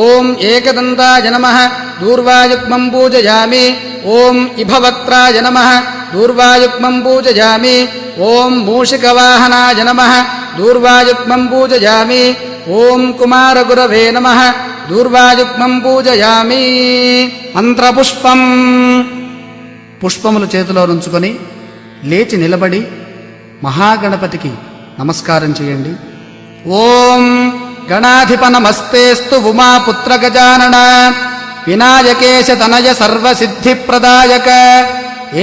ఓం ఏకదంతాయ నమః దూర్వాయుగ్మం పూజయామి. ఓం ఇభవక్త్రాయ నమః దూర్వాయుగ్మం పూజయామి. ఓం మూషికవాహనాయ నమః దూర్వాయుగ్మం పూజయామి. ఓం కుమారగురవే నమః దూర్వాయుగ్మం పూజయామి. మంత్రపుష్పం. పుష్పములు చేతిలో ఉంచుకొని లేచి నిలబడి మహాగణపతికి నమస్కారం చేయండి. ఓం గణాధిప నమస్తేస్తు ఉమాపుత్ర గజానన వినాయకేశ తనయ సర్వసిద్ధిప్రదాయక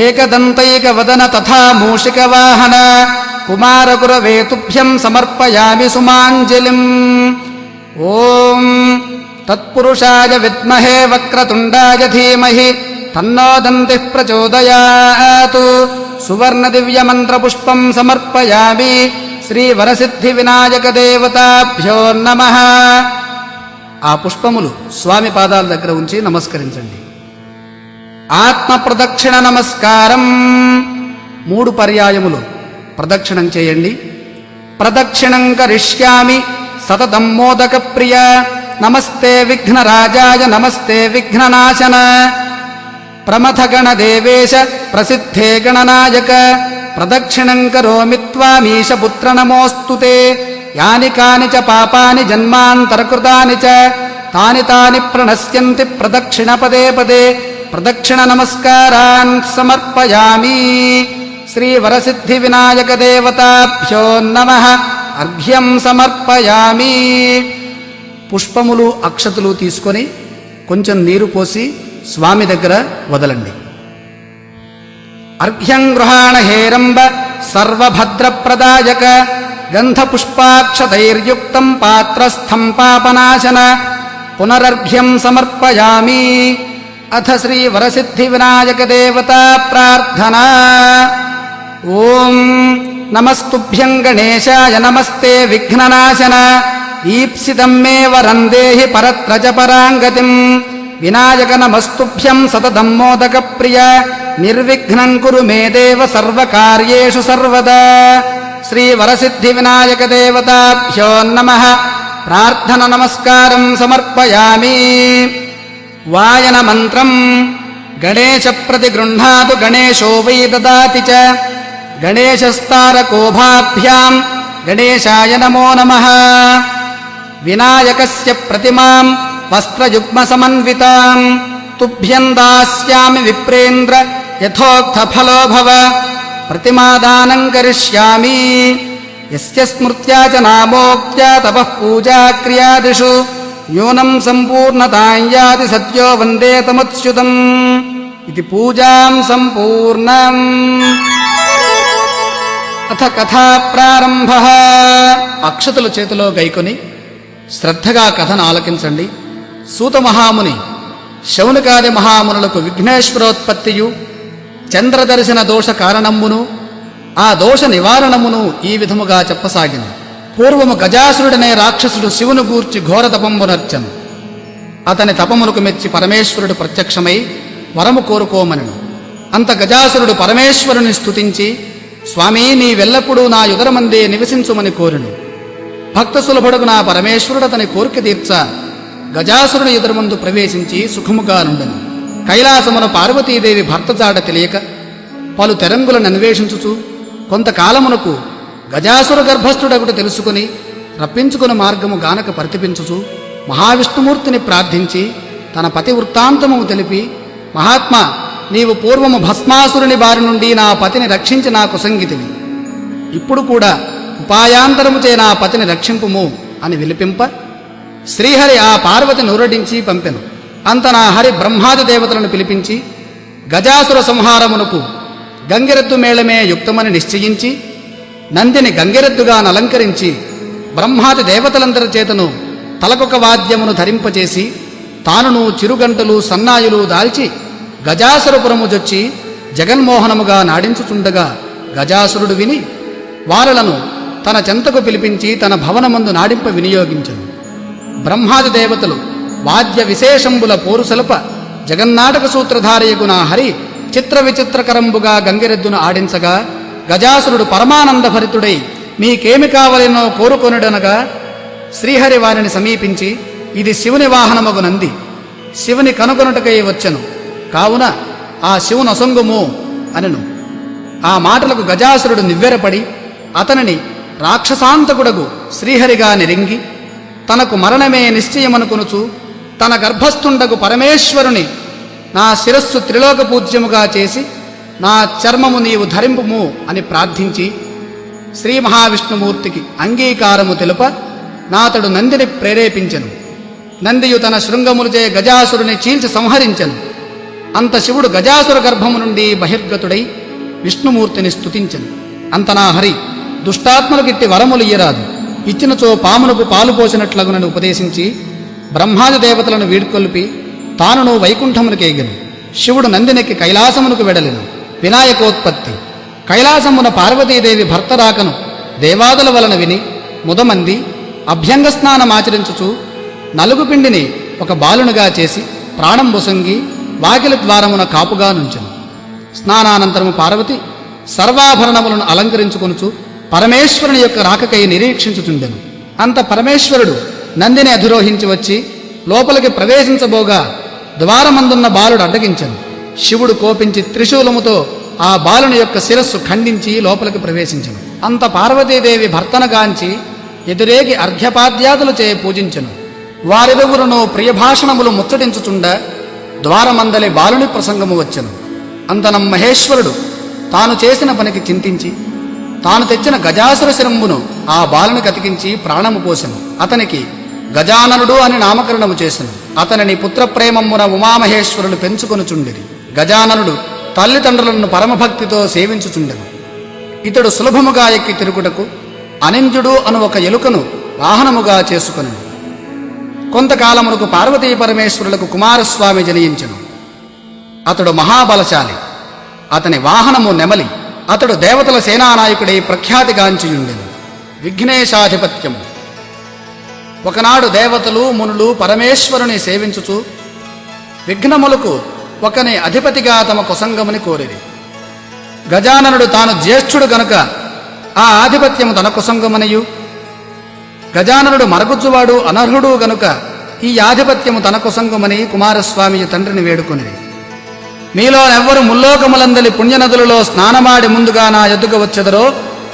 ఏకదంతైక వదన తథా మూషికవాహన కుమారగురవే తుభ్యం సమర్పయామి సుమాంజలిం. ఓం తత్పురుషాయ విద్మహే వక్రతుండాయ ధీమహి తన్నో దంతిః ప్రచోదయాత్. సువర్ణ దివ్య మంత్రపుష్పం సమర్పయామి. శ్రీ వరసిద్ధి వినాయక దేవతాభ్యో నమః. ఆ పుష్పములు స్వామి పాదాల దగ్గర ఉంచి నమస్కరించండి. ఆత్మ ప్రదక్షిణ నమస్కారం. 3 పర్యాయములు ప్రదక్షిణం చేయండి. ప్రదక్షిణం కరిష్యామి సతతం మోదక ప్రియ. నమస్తే విఘ్నరాజాయ నమస్తే విఘ్ననాశన. ప్రమథగణ దేవేశ ప్రసిద్ధే గణనాయక. ప్రదక్షిణం కరోమి త్వామీశ పుత్ర నమోస్తుతే. యాని కాని చ పాపాని జన్మాంతరకృతాని చ తాని తాని ప్రణశ్యంతి ప్రదక్షిణ పదే పదే. ప్రదక్షిణ నమస్కారాన్ సమర్పయామి. శ్రీ వరసిద్ధి వినాయక దేవతాభ్యో నమః. అర్ఘ్యం సమర్పయామి. పుష్పములు అక్షతులు తీసుకొని కొంచెం నీరు పోసి స్వామి దగ్గర వదలండి. అర్ఘ్యం గృహాణ హేరంబ సర్వభద్రప్రదాయక గంధపుష్పాక్షతైర్యుక్తం పాత్రస్థం పాపనాశన. పునరర్ఘ్యం సమర్పయామి. అథ శ్రీ వరసిద్ధి వినాయక దేవతా ప్రార్థనా. ఓం నమస్తుభ్యం గణేశాయ నమస్తే విఘ్ననాశన. ఈప్సితం మే వరం దేహి పరత్ర చ పరాంగతిం. వినాయక నమస్తుభ్యం సతతం మోదక ప్రియ. నిర్విఘ్నం కురు మే దేవ సర్వకార్యేషు సర్వదా. శ్రీ వరసిద్ధి వినాయక దేవతాభ్యో నమః. ప్రార్థన నమస్కారం సమర్పయామి. వాయన మంత్రం. గణేశ ప్రతి గృహ్ణాతు గణేశో వై దదాతి చ. గణేశస్తారకోభాభ్యాం గణేశాయ నమో నమః. వినాయకస్య ప్రతిమాం వస్త్రయుగ్మ సమన్వితాం తుభ్యం దాస్యామి విప్రేంద్ర యథోక్త ఫలో భవ. ప్రతిమాదానం కరిష్యామి. యస్య స్మృత్యా చ నామోక్త్యా తపః పూజా క్రియాదిషు న్యూనం సంపూర్ణతాం యాతి సత్యో వందే తముచ్యుతం. ఇది పూజాం సంపూర్ణం. అథ కథా ప్రారంభ. అక్షతలు చేతిలో గైకొని శ్రద్ధగా కథను ఆలకించండి. సూత మహాముని శౌనకాది మహామునులకు విఘ్నేశ్వరోత్పత్తియు చంద్రదర్శన దోష కారణమును ఆ దోష నివారణమును ఈ విధముగా చెప్పసాగింది. పూర్వము గజాసురుడనే రాక్షసుడు శివును గూర్చి ఘోర తపంబునర్చను. అతని తపమునకు మెచ్చి పరమేశ్వరుడు ప్రత్యక్షమై వరము కోరుకోమనెను. అంత గజాసురుడు పరమేశ్వరుని స్తుతించి, స్వామీ, నీవెల్లప్పుడూ నా యుదరమందే నివసించుమని కోరెను. భక్త సులభుడకు నా పరమేశ్వరుడు అతని కోరిక తీర్చ గజాసురుని ఎదురుమందు ప్రవేశించి సుఖముగా నుండెను. కైలాసమున పార్వతీదేవి భర్త జాడ తెలియక పలు తెరంగులను అన్వేషించుచు కొంతకాలమునకు గజాసుర గర్భస్థుడగుడు తెలుసుకుని రప్పించుకుని మార్గము గానక పరితపించుచు మహావిష్ణుమూర్తిని ప్రార్థించి తన పతి వృత్తాంతము తెలిపి, మహాత్మా, నీవు పూర్వము భస్మాసురుని బారి నుండి నా పతిని రక్షించి నాకు సంగితివి. ఇప్పుడు కూడా ఉపాయాంతరముచే నా పతిని రక్షింపుము అని విలిపింప శ్రీహరి ఆ పార్వతిని ఉరడించి పంపెను. అంత నా హరి బ్రహ్మాది దేవతలను పిలిపించి గజాసుర సంహారమునకు గంగిరెద్దు మేళమే యుక్తమని నిశ్చయించి నందిని గంగిరెద్దుగా అలంకరించి బ్రహ్మాది దేవతలందరి చేతను తలకొక వాద్యమును ధరింపచేసి తానును చిరుగంటలు సన్నాయులు దాల్చి గజాసురపురము జొచ్చి జగన్మోహనముగా నాడించుచుండగా గజాసురుడు విని వారలను తన చెంతకు పిలిపించి తన భవనమందు నాడింప వినియోగించను. బ్రహ్మాది దేవతలు వాద్య విశేషంబుల పోరు సలుప జగన్నాటక సూత్రధారయగు నా హరి చిత్ర విచిత్రకరంబుగా గంగిరెద్దును ఆడించగా గజాసురుడు పరమానందభరితుడై మీకేమి కావలెనో కోరుకొనుడనగా శ్రీహరి వారిని సమీపించి ఇది శివుని వాహనమగు నంది, శివుని కనుగొనుటకై వచ్చెను, కావున ఆ శివునొసంగుము అనెను. ఆ మాటలకు గజాసురుడు నివ్వెరపడి అతనిని రాక్షసాంతకుడగు శ్రీహరిగా నిరింగి తనకు మరణమే నిశ్చయమనుకొనుచు తన గర్భస్థుండగు పరమేశ్వరుని నా శిరస్సు త్రిలోక పూజ్యముగా చేసి నా చర్మము నీవు ధరింపుము అని ప్రార్థించి శ్రీ మహావిష్ణుమూర్తికి అంగీకారము తెలుప నాతడు నందిని ప్రేరేపించెను. నందియు తన శృంగములచే గజాసురుని చీల్చి సంహరించెను. అంత శివుడు గజాసుర గర్భము నుండి బహిర్గతుడై విష్ణుమూర్తిని స్తుతించెను. అంతనా హరి దుష్టాత్మలకిట్టి వరములు ఇయ్యరాదు, ఇచ్చినచో పామునకు పాలు పోసినట్లగునని ఉపదేశించి బ్రహ్మాది దేవతలను వీడ్కొల్పి తానును వైకుంఠమునకేగెను. శివుడు నందినెక్కి కైలాసమునకు వెడలెను. వినాయకోత్పత్తి. కైలాసమున పార్వతీదేవి భర్త రాకను దేవాదుల వలన విని ముదమంది అభ్యంగ స్నానమాచరించుచు నలుగు పిండిని ఒక బాలునుగా చేసి ప్రాణం బొసంగి వాకిలి ద్వారమున కాపుగా నుంచెను. స్నానానంతరము పార్వతి సర్వాభరణములను అలంకరించుకొనుచు పరమేశ్వరుని యొక్క రాకకై నిరీక్షించుచుండెను. అంత పరమేశ్వరుడు నందిని అధిరోహించి వచ్చి లోపలికి ప్రవేశించబోగా ద్వారమందున్న బాలుడు అడ్డగించెను. శివుడు కోపించి త్రిశూలముతో ఆ బాలుని యొక్క శిరస్సు ఖండించి లోపలికి ప్రవేశించెను. అంత పార్వతీదేవి భర్తనగాంచి ఎదురేగి అర్ఘ్యపాద్యాదులు చే పూజించెను. వారిరువురును ప్రియభాషణములు ముచ్చటించుచుండ ద్వారమందలి బాలుని ప్రసంగము వచ్చెను. అంతనం మహేశ్వరుడు తాను చేసిన పనికి చింతించి తాను తెచ్చిన గజాసుర శిరంబును ఆ బాలునికి అతికించి ప్రాణము పోసెను. అతనికి గజాననుడు అని నామకరణము చేసెను. అతనిని పుత్రప్రేమమున ఉమామహేశ్వరులు పెంచుకొనుచుండిరి. గజాననుడు తల్లిదండ్రులను పరమభక్తితో సేవించుచుండెను. ఇతడు సులభముగా ఎక్కి తిరుగుటకు అనింజుడు అను ఒక ఎలుకను వాహనముగా చేసుకొనెను. కొంతకాలమునకు పార్వతీ పరమేశ్వరులకు కుమారస్వామి జనించెను. అతడు మహాబలశాలి. అతని వాహనము నెమలి. అతడు దేవతల సేనానాయకుడై ప్రఖ్యాతిగాంచియుండెను. విఘ్నేశాధిపత్యము. ఒకనాడు దేవతలు మునులు పరమేశ్వరుని సేవించుచు విఘ్నములకు ఒకని అధిపతిగా తమ కొసంగముని కోరిరి. గజాననుడు తాను జ్యేష్ఠుడు గనుక ఆ ఆధిపత్యము తన కొసంగమనియు, గజాననుడు మరగుజ్జువాడు అనర్హుడు గనుక ఈ ఆధిపత్యము తన కొసంగమని కుమారస్వామి తండ్రిని వేడుకొనిరి. మీలో ఎవ్వరు ముల్లోకములందలి పుణ్యనదులలో స్నానమాడి ముందుగా నా ఎద్దుకు వచ్చెదరో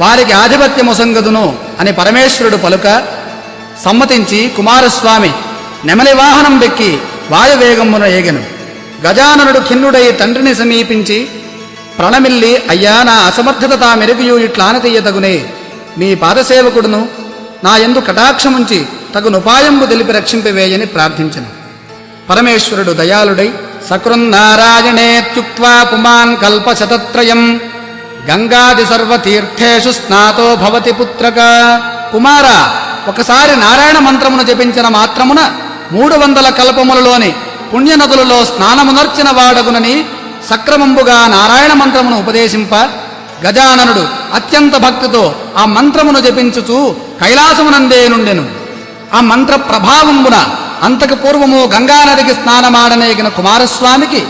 వారికి ఆధిపత్యము సంగదును అని పరమేశ్వరుడు పలుక సమ్మతించి కుమారస్వామి నెమలి వాహనం బెక్కి వాయువేగమున ఏగెను. గజాననుడు ఖిన్నుడై తండ్రిని సమీపించి ప్రణమిల్లి, అయ్యా, నా అసమర్థత తా మెరుగుయు ఇట్లానతీయతగునే, మీ పాదసేవకుడును నా యందు కటాక్షముంచి తగునుపాయంబు తెలిపి రక్షింపవేయని ప్రార్థించెను. పరమేశ్వరుడు దయాళుడై సకృన్నారాయణేత్యుక్త్వా పుమాన్ కల్పశతత్రయం గంగాది సర్వతీర్థేషు స్నాతో భవతి పుత్రక. కుమార, ఒకసారి నారాయణ మంత్రమును జపించిన మాత్రమున 300 కల్పములలోని పుణ్యనదులలో స్నానమునర్చిన వాడగునని సక్రమంబుగా నారాయణ మంత్రమును ఉపదేశింప గజాననుడు అత్యంత భక్తితో ఆ మంత్రమును జపించుచూ కైలాసమునందే నుండెను. ఆ మంత్ర ప్రభావంబున అంతకు పూర్వము గంగానదికి స్నానమాడనేగిన కుమారస్వామికి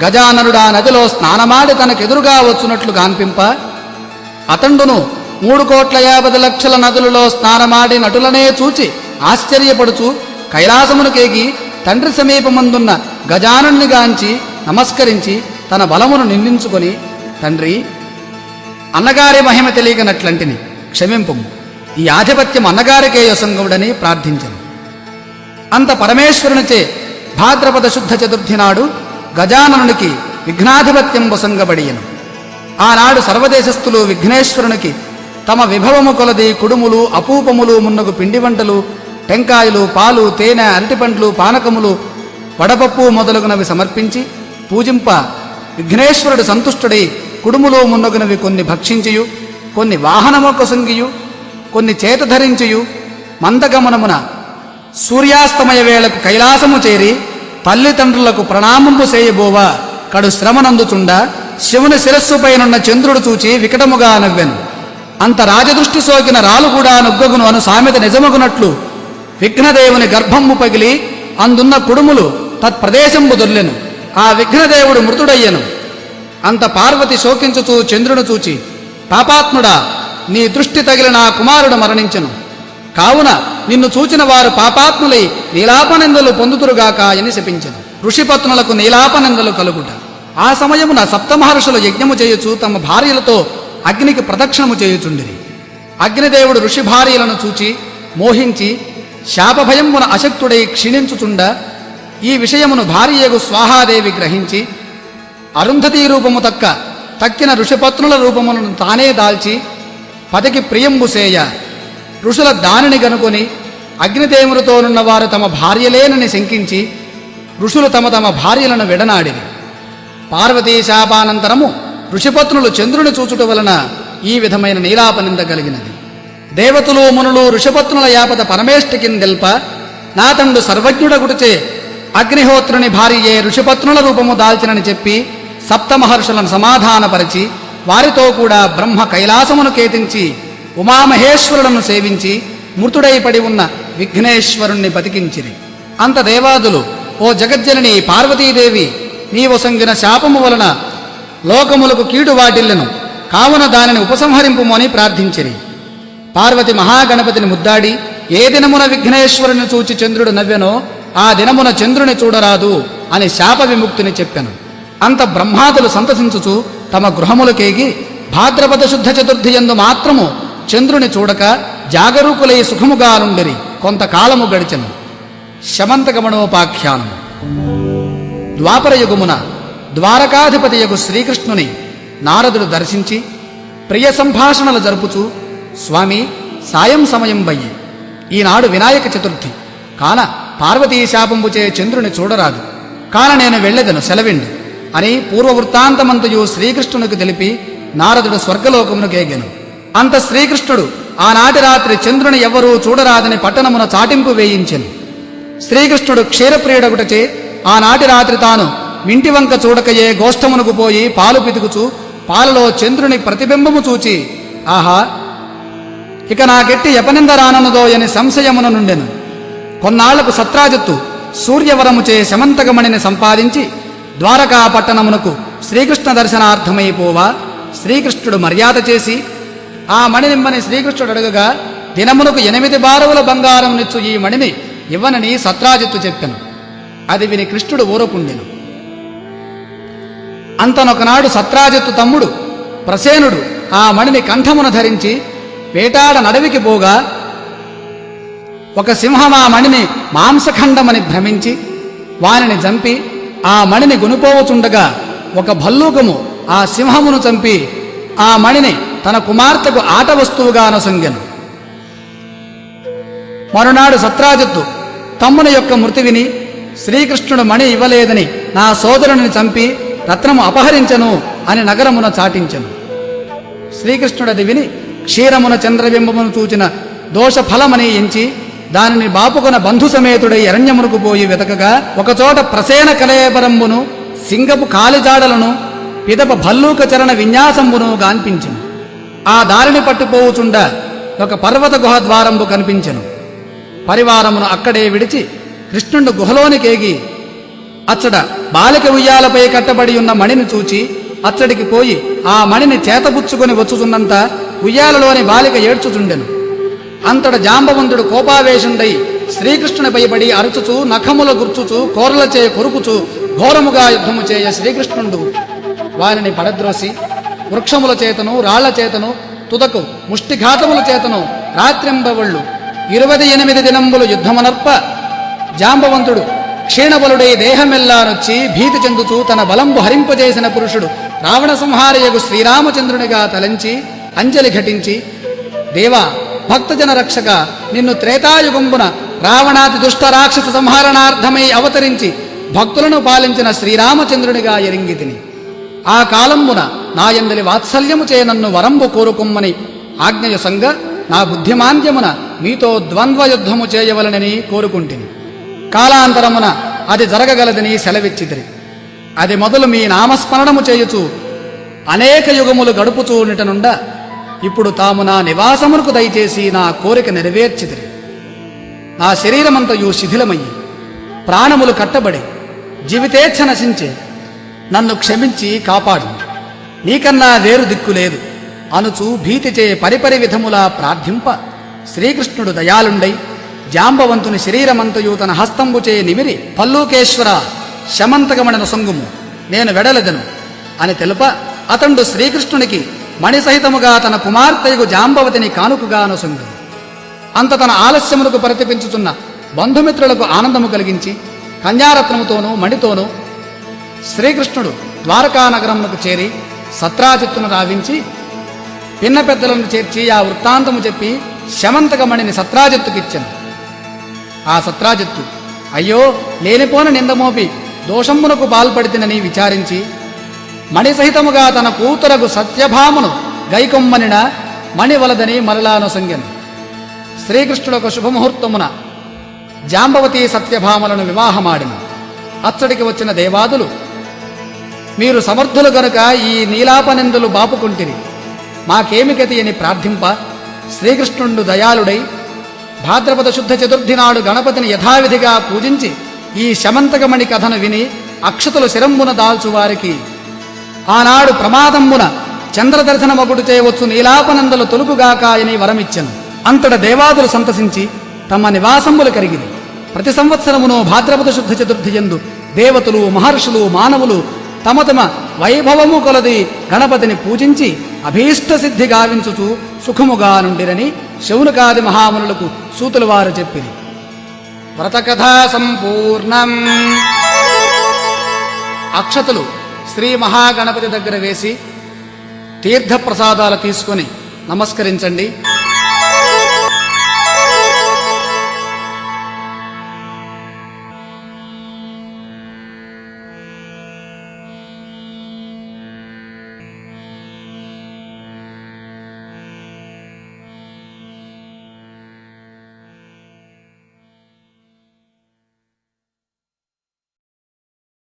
గజాననుడు ఆ నదిలో స్నానమాడి తనకెదురుగా వచ్చునట్లు గాన్పింప అతండును 3,50,00,000 నదులలో స్నానమాడి నటులనే చూచి ఆశ్చర్యపడుచు కైలాసమునకేగి తండ్రి సమీపమందున్న గజాననుని గాంచి నమస్కరించి తన బలమును నిందించుకొని, తండ్రి, అన్నగారి మహిమ తెలియకనట్లంటిని క్షమింపుము, ఈ ఆధిపత్యం అన్నగారికే యొసంగుడని ప్రార్థించెను. అంత పరమేశ్వరునిచే భాద్రపద శుద్ధ చతుర్థి నాడు గజాననునికి విఘ్నాధిపత్యం వసంగబడియను. ఆనాడు సర్వదేశస్థులు విఘ్నేశ్వరునికి తమ విభవము కొలది కుడుములు, అపూపములు, మున్నగు పిండి వంటలు, టెంకాయలు, పాలు, తేనె, అరటిపండ్లు, పానకములు, వడపప్పు మొదలగునవి సమర్పించి పూజింప విఘ్నేశ్వరుడు సంతుష్టుడై కుడుములు మున్నగునవి కొన్ని భక్షించియు, కొన్ని వాహనము కొసంగియు, కొన్ని చేత ధరించియు మందగమనమున సూర్యాస్తమయ వేళకు కైలాసము చేరి తల్లిదండ్రులకు ప్రణామంబు చేయబోవా కడు శ్రమనందుచుండ శివుని శిరస్సుపైనున్న చంద్రుడు చూచి వికటముగా నవ్వెను. అంత రాజదృష్టి సోకిన రాలు కూడా నొగ్గగును అను సామెత నిజమగునట్లు విఘ్నదేవుని గర్భంబు పగిలి అందున్న కుడుములు తత్ప్రదేశంబు దొర్లెను. ఆ విఘ్నదేవుడు మృతుడయ్యను. అంత పార్వతి శోకించుచూ చంద్రుని చూచి, పాపాత్ముడా, నీ దృష్టి తగిలిన ఆ కుమారుడు మరణించెను. కావున నిన్ను చూచిన వారు పాపాత్ములై నీలాపనిందలు పొందుతురుగాక అని శపించెను. ఋషిపత్నులకు నీలాపనిందలు కలుగుట. ఆ సమయమున సప్తమహర్షులు యజ్ఞము చేయుచు తమ భార్యలతో అగ్నికి ప్రదక్షిణము చేయుచుండిరి. అగ్నిదేవుడు ఋషి భార్యలను చూచి మోహించి శాపభయమున అశక్తుడై క్షీణించుచుండ ఈ విషయమును భార్యయగు స్వాహాదేవి గ్రహించి అరుంధతీ రూపము తక్కిన ఋషిపత్నుల రూపములను తానే దాల్చి పతికి ప్రియంబు సేయ ఋషుల దానిని గనుకొని అగ్నిదేవునితోనున్న వారు తమ భార్యలేనని శంకించి ఋషులు తమ తమ భార్యలను విడనాడిరి. పార్వతీ శాపానంతరము ఋషిపత్నులు చంద్రుని చూచుట వలన ఈ విధమైన నీలాపనింద కలిగినది. దేవతలు మునులు ఋషిపత్నుల యాపత పరమేష్టికిందెల్ప నాతండు సర్వజ్ఞుడగుటచే అగ్నిహోత్రుని భార్యయే ఋషిపత్నుల రూపము దాల్చినని చెప్పి సప్తమహర్షులను సమాధానపరిచి వారితో కూడా బ్రహ్మ కైలాసమును కేతించి ఉమామహేశ్వరులను సేవించి మృతుడై పడి ఉన్న విఘ్నేశ్వరుణ్ణి బతికించిరి. అంత దేవాదులు, ఓ జగజ్జనని పార్వతీదేవి, నీవు సంగిన శాపము వలన లోకములకు కీడు వాటిల్లను, కావున దానిని ఉపసంహరింపుమని ప్రార్థించిరి. పార్వతి మహాగణపతిని ముద్దాడి, ఏ దినమున విఘ్నేశ్వరుని చూచి చంద్రుడు నవ్వెనో ఆ దినమున చంద్రుని చూడరాదు అని శాప విముక్తిని చెప్పెను. అంత బ్రహ్మాదులు సంతసించుచు తమ గృహములకేగి భాద్రపద శుద్ధ చతుర్థి యందు మాత్రము చంద్రుని చూడక జాగరూకులై సుఖముగా నుండిరి. కొంతకాలము గడిచెను. శమంతకమణోపాఖ్యానము. ద్వాపరయుగమున ద్వారకాధిపతియగు శ్రీకృష్ణుని నారదుడు దర్శించి ప్రియ సంభాషణలు జరుపుచూ, స్వామి, సాయం సమయం వయ్యి, ఈనాడు వినాయక చతుర్థి కాన పార్వతీ శాపంబుచే చంద్రుని చూడరాదు, కాన నేను వెళ్ళెదను, సెలవిండు అని పూర్వవృత్తాంతమంతయు శ్రీకృష్ణునికి తెలిపి నారదుడు స్వర్గలోకమును కేగెను. అంత శ్రీకృష్ణుడు ఆనాటి రాత్రి చంద్రుని ఎవ్వరూ చూడరాదని పట్టణమున చాటింపు వేయించెను. శ్రీకృష్ణుడు క్షీరప్రియుడగుటచే ఆనాటి రాత్రి తాను వింటివంక చూడకయే గోష్ఠమునకు పోయి పాలు పితుకుచూ పాలలో చంద్రుని ప్రతిబింబము చూచి, ఆహా, ఇక నాకెట్టి ఎపనింద రానన్నదోయని సంశయమున నుండెను. కొన్నాళ్లకు సత్రాజిత్తు సూర్యవరముచే శమంతకమణిని సంపాదించి ద్వారకా పట్టణమునకు శ్రీకృష్ణ దర్శనార్థమైపోవా శ్రీకృష్ణుడు మర్యాద చేసి ఆ మణినిమ్మని శ్రీకృష్ణుడు అడగగా, దినమునకు 8 బారవుల బంగారం నిచ్చు ఈ మణిని ఇవ్వనని సత్రాజిత్తు చెప్పెను. అది విని కృష్ణుడు ఊరకుండెను. అంతనొకనాడు సత్రాజిత్తు తమ్ముడు ప్రసేనుడు ఆ మణిని కంఠమున ధరించి వేటాడ నడవికి పోగా ఒక సింహం ఆ మణిని మాంసఖండమని భ్రమించి వానిని చంపి ఆ మణిని గునిపోవచుండగా ఒక భల్లూకము ఆ సింహమును చంపి ఆ మణిని తన కుమార్తెకు ఆట వస్తువుగా నొసంగెను. మరునాడు సత్రాజిత్తు తమ్ముని యొక్క మృతి విని, శ్రీకృష్ణుడు మణి ఇవ్వలేదని నా సోదరుని చంపి రత్నము అపహరించెను అని నగరమున చాటించెను. శ్రీకృష్ణుడది విని క్షీరమున చంద్రబింబమును చూచిన దోష ఫలమని ఎంచి దానిని బాపుకొన బంధు సమేతుడై అరణ్యమునకు పోయి వెతకగా ఒకచోట ప్రసేన కలయపరంబును సింగపు కాలిజాడలను పిదప భల్లూక చరణ విన్యాసంబును గాన్పించెను. ఆ దారిని పట్టుపోవుచుండ ఒక పర్వత గుహ ద్వారంబు కనిపించెను. పరివారమును అక్కడే విడిచి కృష్ణుడు గుహలోనికేగి అచ్చడ బాలిక ఉయ్యాలపై కట్టబడి ఉన్న మణిని చూచి అచ్చడికి పోయి ఆ మణిని చేతబుచ్చుకొని వచ్చుచున్నంత ఉయ్యాలలోని బాలిక ఏడ్చుచుండెను. అంతట జాంబవంతుడు కోపావేశుండై శ్రీకృష్ణునిపై పడి అరుచుచూ నఖముల గుర్చుచూ కోరలచే కొరుకుచూ ఘోరముగా యుద్ధము చేయ శ్రీకృష్ణుడు వారిని పడద్రోసి వృక్షముల చేతను రాళ్ల చేతను తుదకు ముష్టిఘాతముల చేతను రాత్రింబవళ్ళు 28 దినంబులు యుద్ధమనర్ప జాంబవంతుడు క్షీణబలుడై దేహమెల్లానొచ్చి భీతి చెందుతూ తన బలంబు హరింపజేసిన పురుషుడు రావణ సంహారయగు శ్రీరామచంద్రునిగా తలంచి అంజలి ఘటించి, దేవా, భక్తజన రక్షక, నిన్ను త్రేతాయుగంబున రావణాది దుష్ట రాక్షస సంహారణార్థమై అవతరించి భక్తులను పాలించిన శ్రీరామచంద్రునిగా ఎరింగితిని. ఆ కాలంబున నాయందలి వాత్సల్యము చే నన్ను వరంబు కోరుకొమ్మని ఆజ్ఞయసంగ నా బుద్ధిమాంద్యమున మీతో ద్వంద్వయుద్ధము చేయవలనని కోరుకుంటిని. కాలాంతరమున అది జరగగలదని సెలవిచ్చితిరి. అది మొదలు మీ నామస్మరణము చేయుచు అనేక యుగములు గడుపుచూనిటనుండ ఇప్పుడు తాము నా నివాసమునకు దయచేసి నా కోరిక నెరవేర్చితిరి. నా శరీరమంతయు శిథిలమయ్యి ప్రాణములు కట్టబడి జీవితేచ్ఛ నశించే, నన్ను క్షమించి కాపాడు. నీకన్నా వేరు దిక్కు లేదు అనుచు భీతిచే పరిపరి విధములా ప్రార్థింప శ్రీకృష్ణుడు దయాళుండై జాంబవంతుని శరీరమంతయు తన హస్తంబుచే నిమిరి పల్లూకేశ్వర శమంతకమణిన సొంగుము నేను వెడలెదను అని తెలుప అతండు శ్రీకృష్ణునికి మణిసహితముగా తన కుమార్తెయగు జాంబవతిని కానుకగాను సొంగు. అంత తన ఆలస్యములకు పరితపించుచున్న బంధుమిత్రులకు ఆనందము కలిగించి కన్యారత్నముతోనూ మణితోనూ శ్రీకృష్ణుడు ద్వారకానగరమునకు చేరి సత్రాజిత్తును రావించి పిన్న పెద్దలను చేర్చి ఆ వృత్తాంతము చెప్పి శమంతకమణిని సత్రాజిత్తుకిచ్చెను. ఆ సత్రాజిత్తు అయ్యో లేనిపోన నిందమోపి దోషమునకు పాల్పడితినని విచారించి మణిసహితముగా తన కూతురగు సత్యభామను గైకొమ్మనిన మణివలదని మరలానొసంగెను. శ్రీకృష్ణుడొక శుభముహూర్తమున జాంబవతి సత్యభామలను వివాహమాడిన. అచ్చడికి వచ్చిన దేవాదులు మీరు సమర్థులు గనుక ఈ నీలాపనిందులు బాపుకుంటిరి, మాకేమి గతి అని ప్రార్థింప శ్రీకృష్ణుడు దయాళుడై భాద్రపద శుద్ధ చతుర్థి నాడు గణపతిని యథావిధిగా పూజించి ఈ శమంతకమణి కథను విని అక్షతలు శిరంబున దాల్చువారికి ఆనాడు ప్రమాదమ్మున చంద్రదర్శనమగుడు చేయవచ్చు నీలాపనందలు తొలుకుగాకాయని వరమిచ్చెను. అంతట దేవాదులు సంతసించి తమ నివాసములు కరిగిరి. ప్రతి సంవత్సరమును భాద్రపద శుద్ధ చతుర్థి యందు దేవతలు మహర్షులు మానవులు తమ తమ వైభవము కొలది గణపతిని పూజించి అభీష్ట సిద్ధి గావించుచు సుఖముగా నుండిరని శౌనకాది మహామునులకు సూతుల వారు చెప్పిరి. వ్రతకథా సంపూర్ణం. అక్షతలు శ్రీ మహాగణపతి దగ్గర వేసి తీర్థప్రసాదాలు తీసుకొని నమస్కరించండి.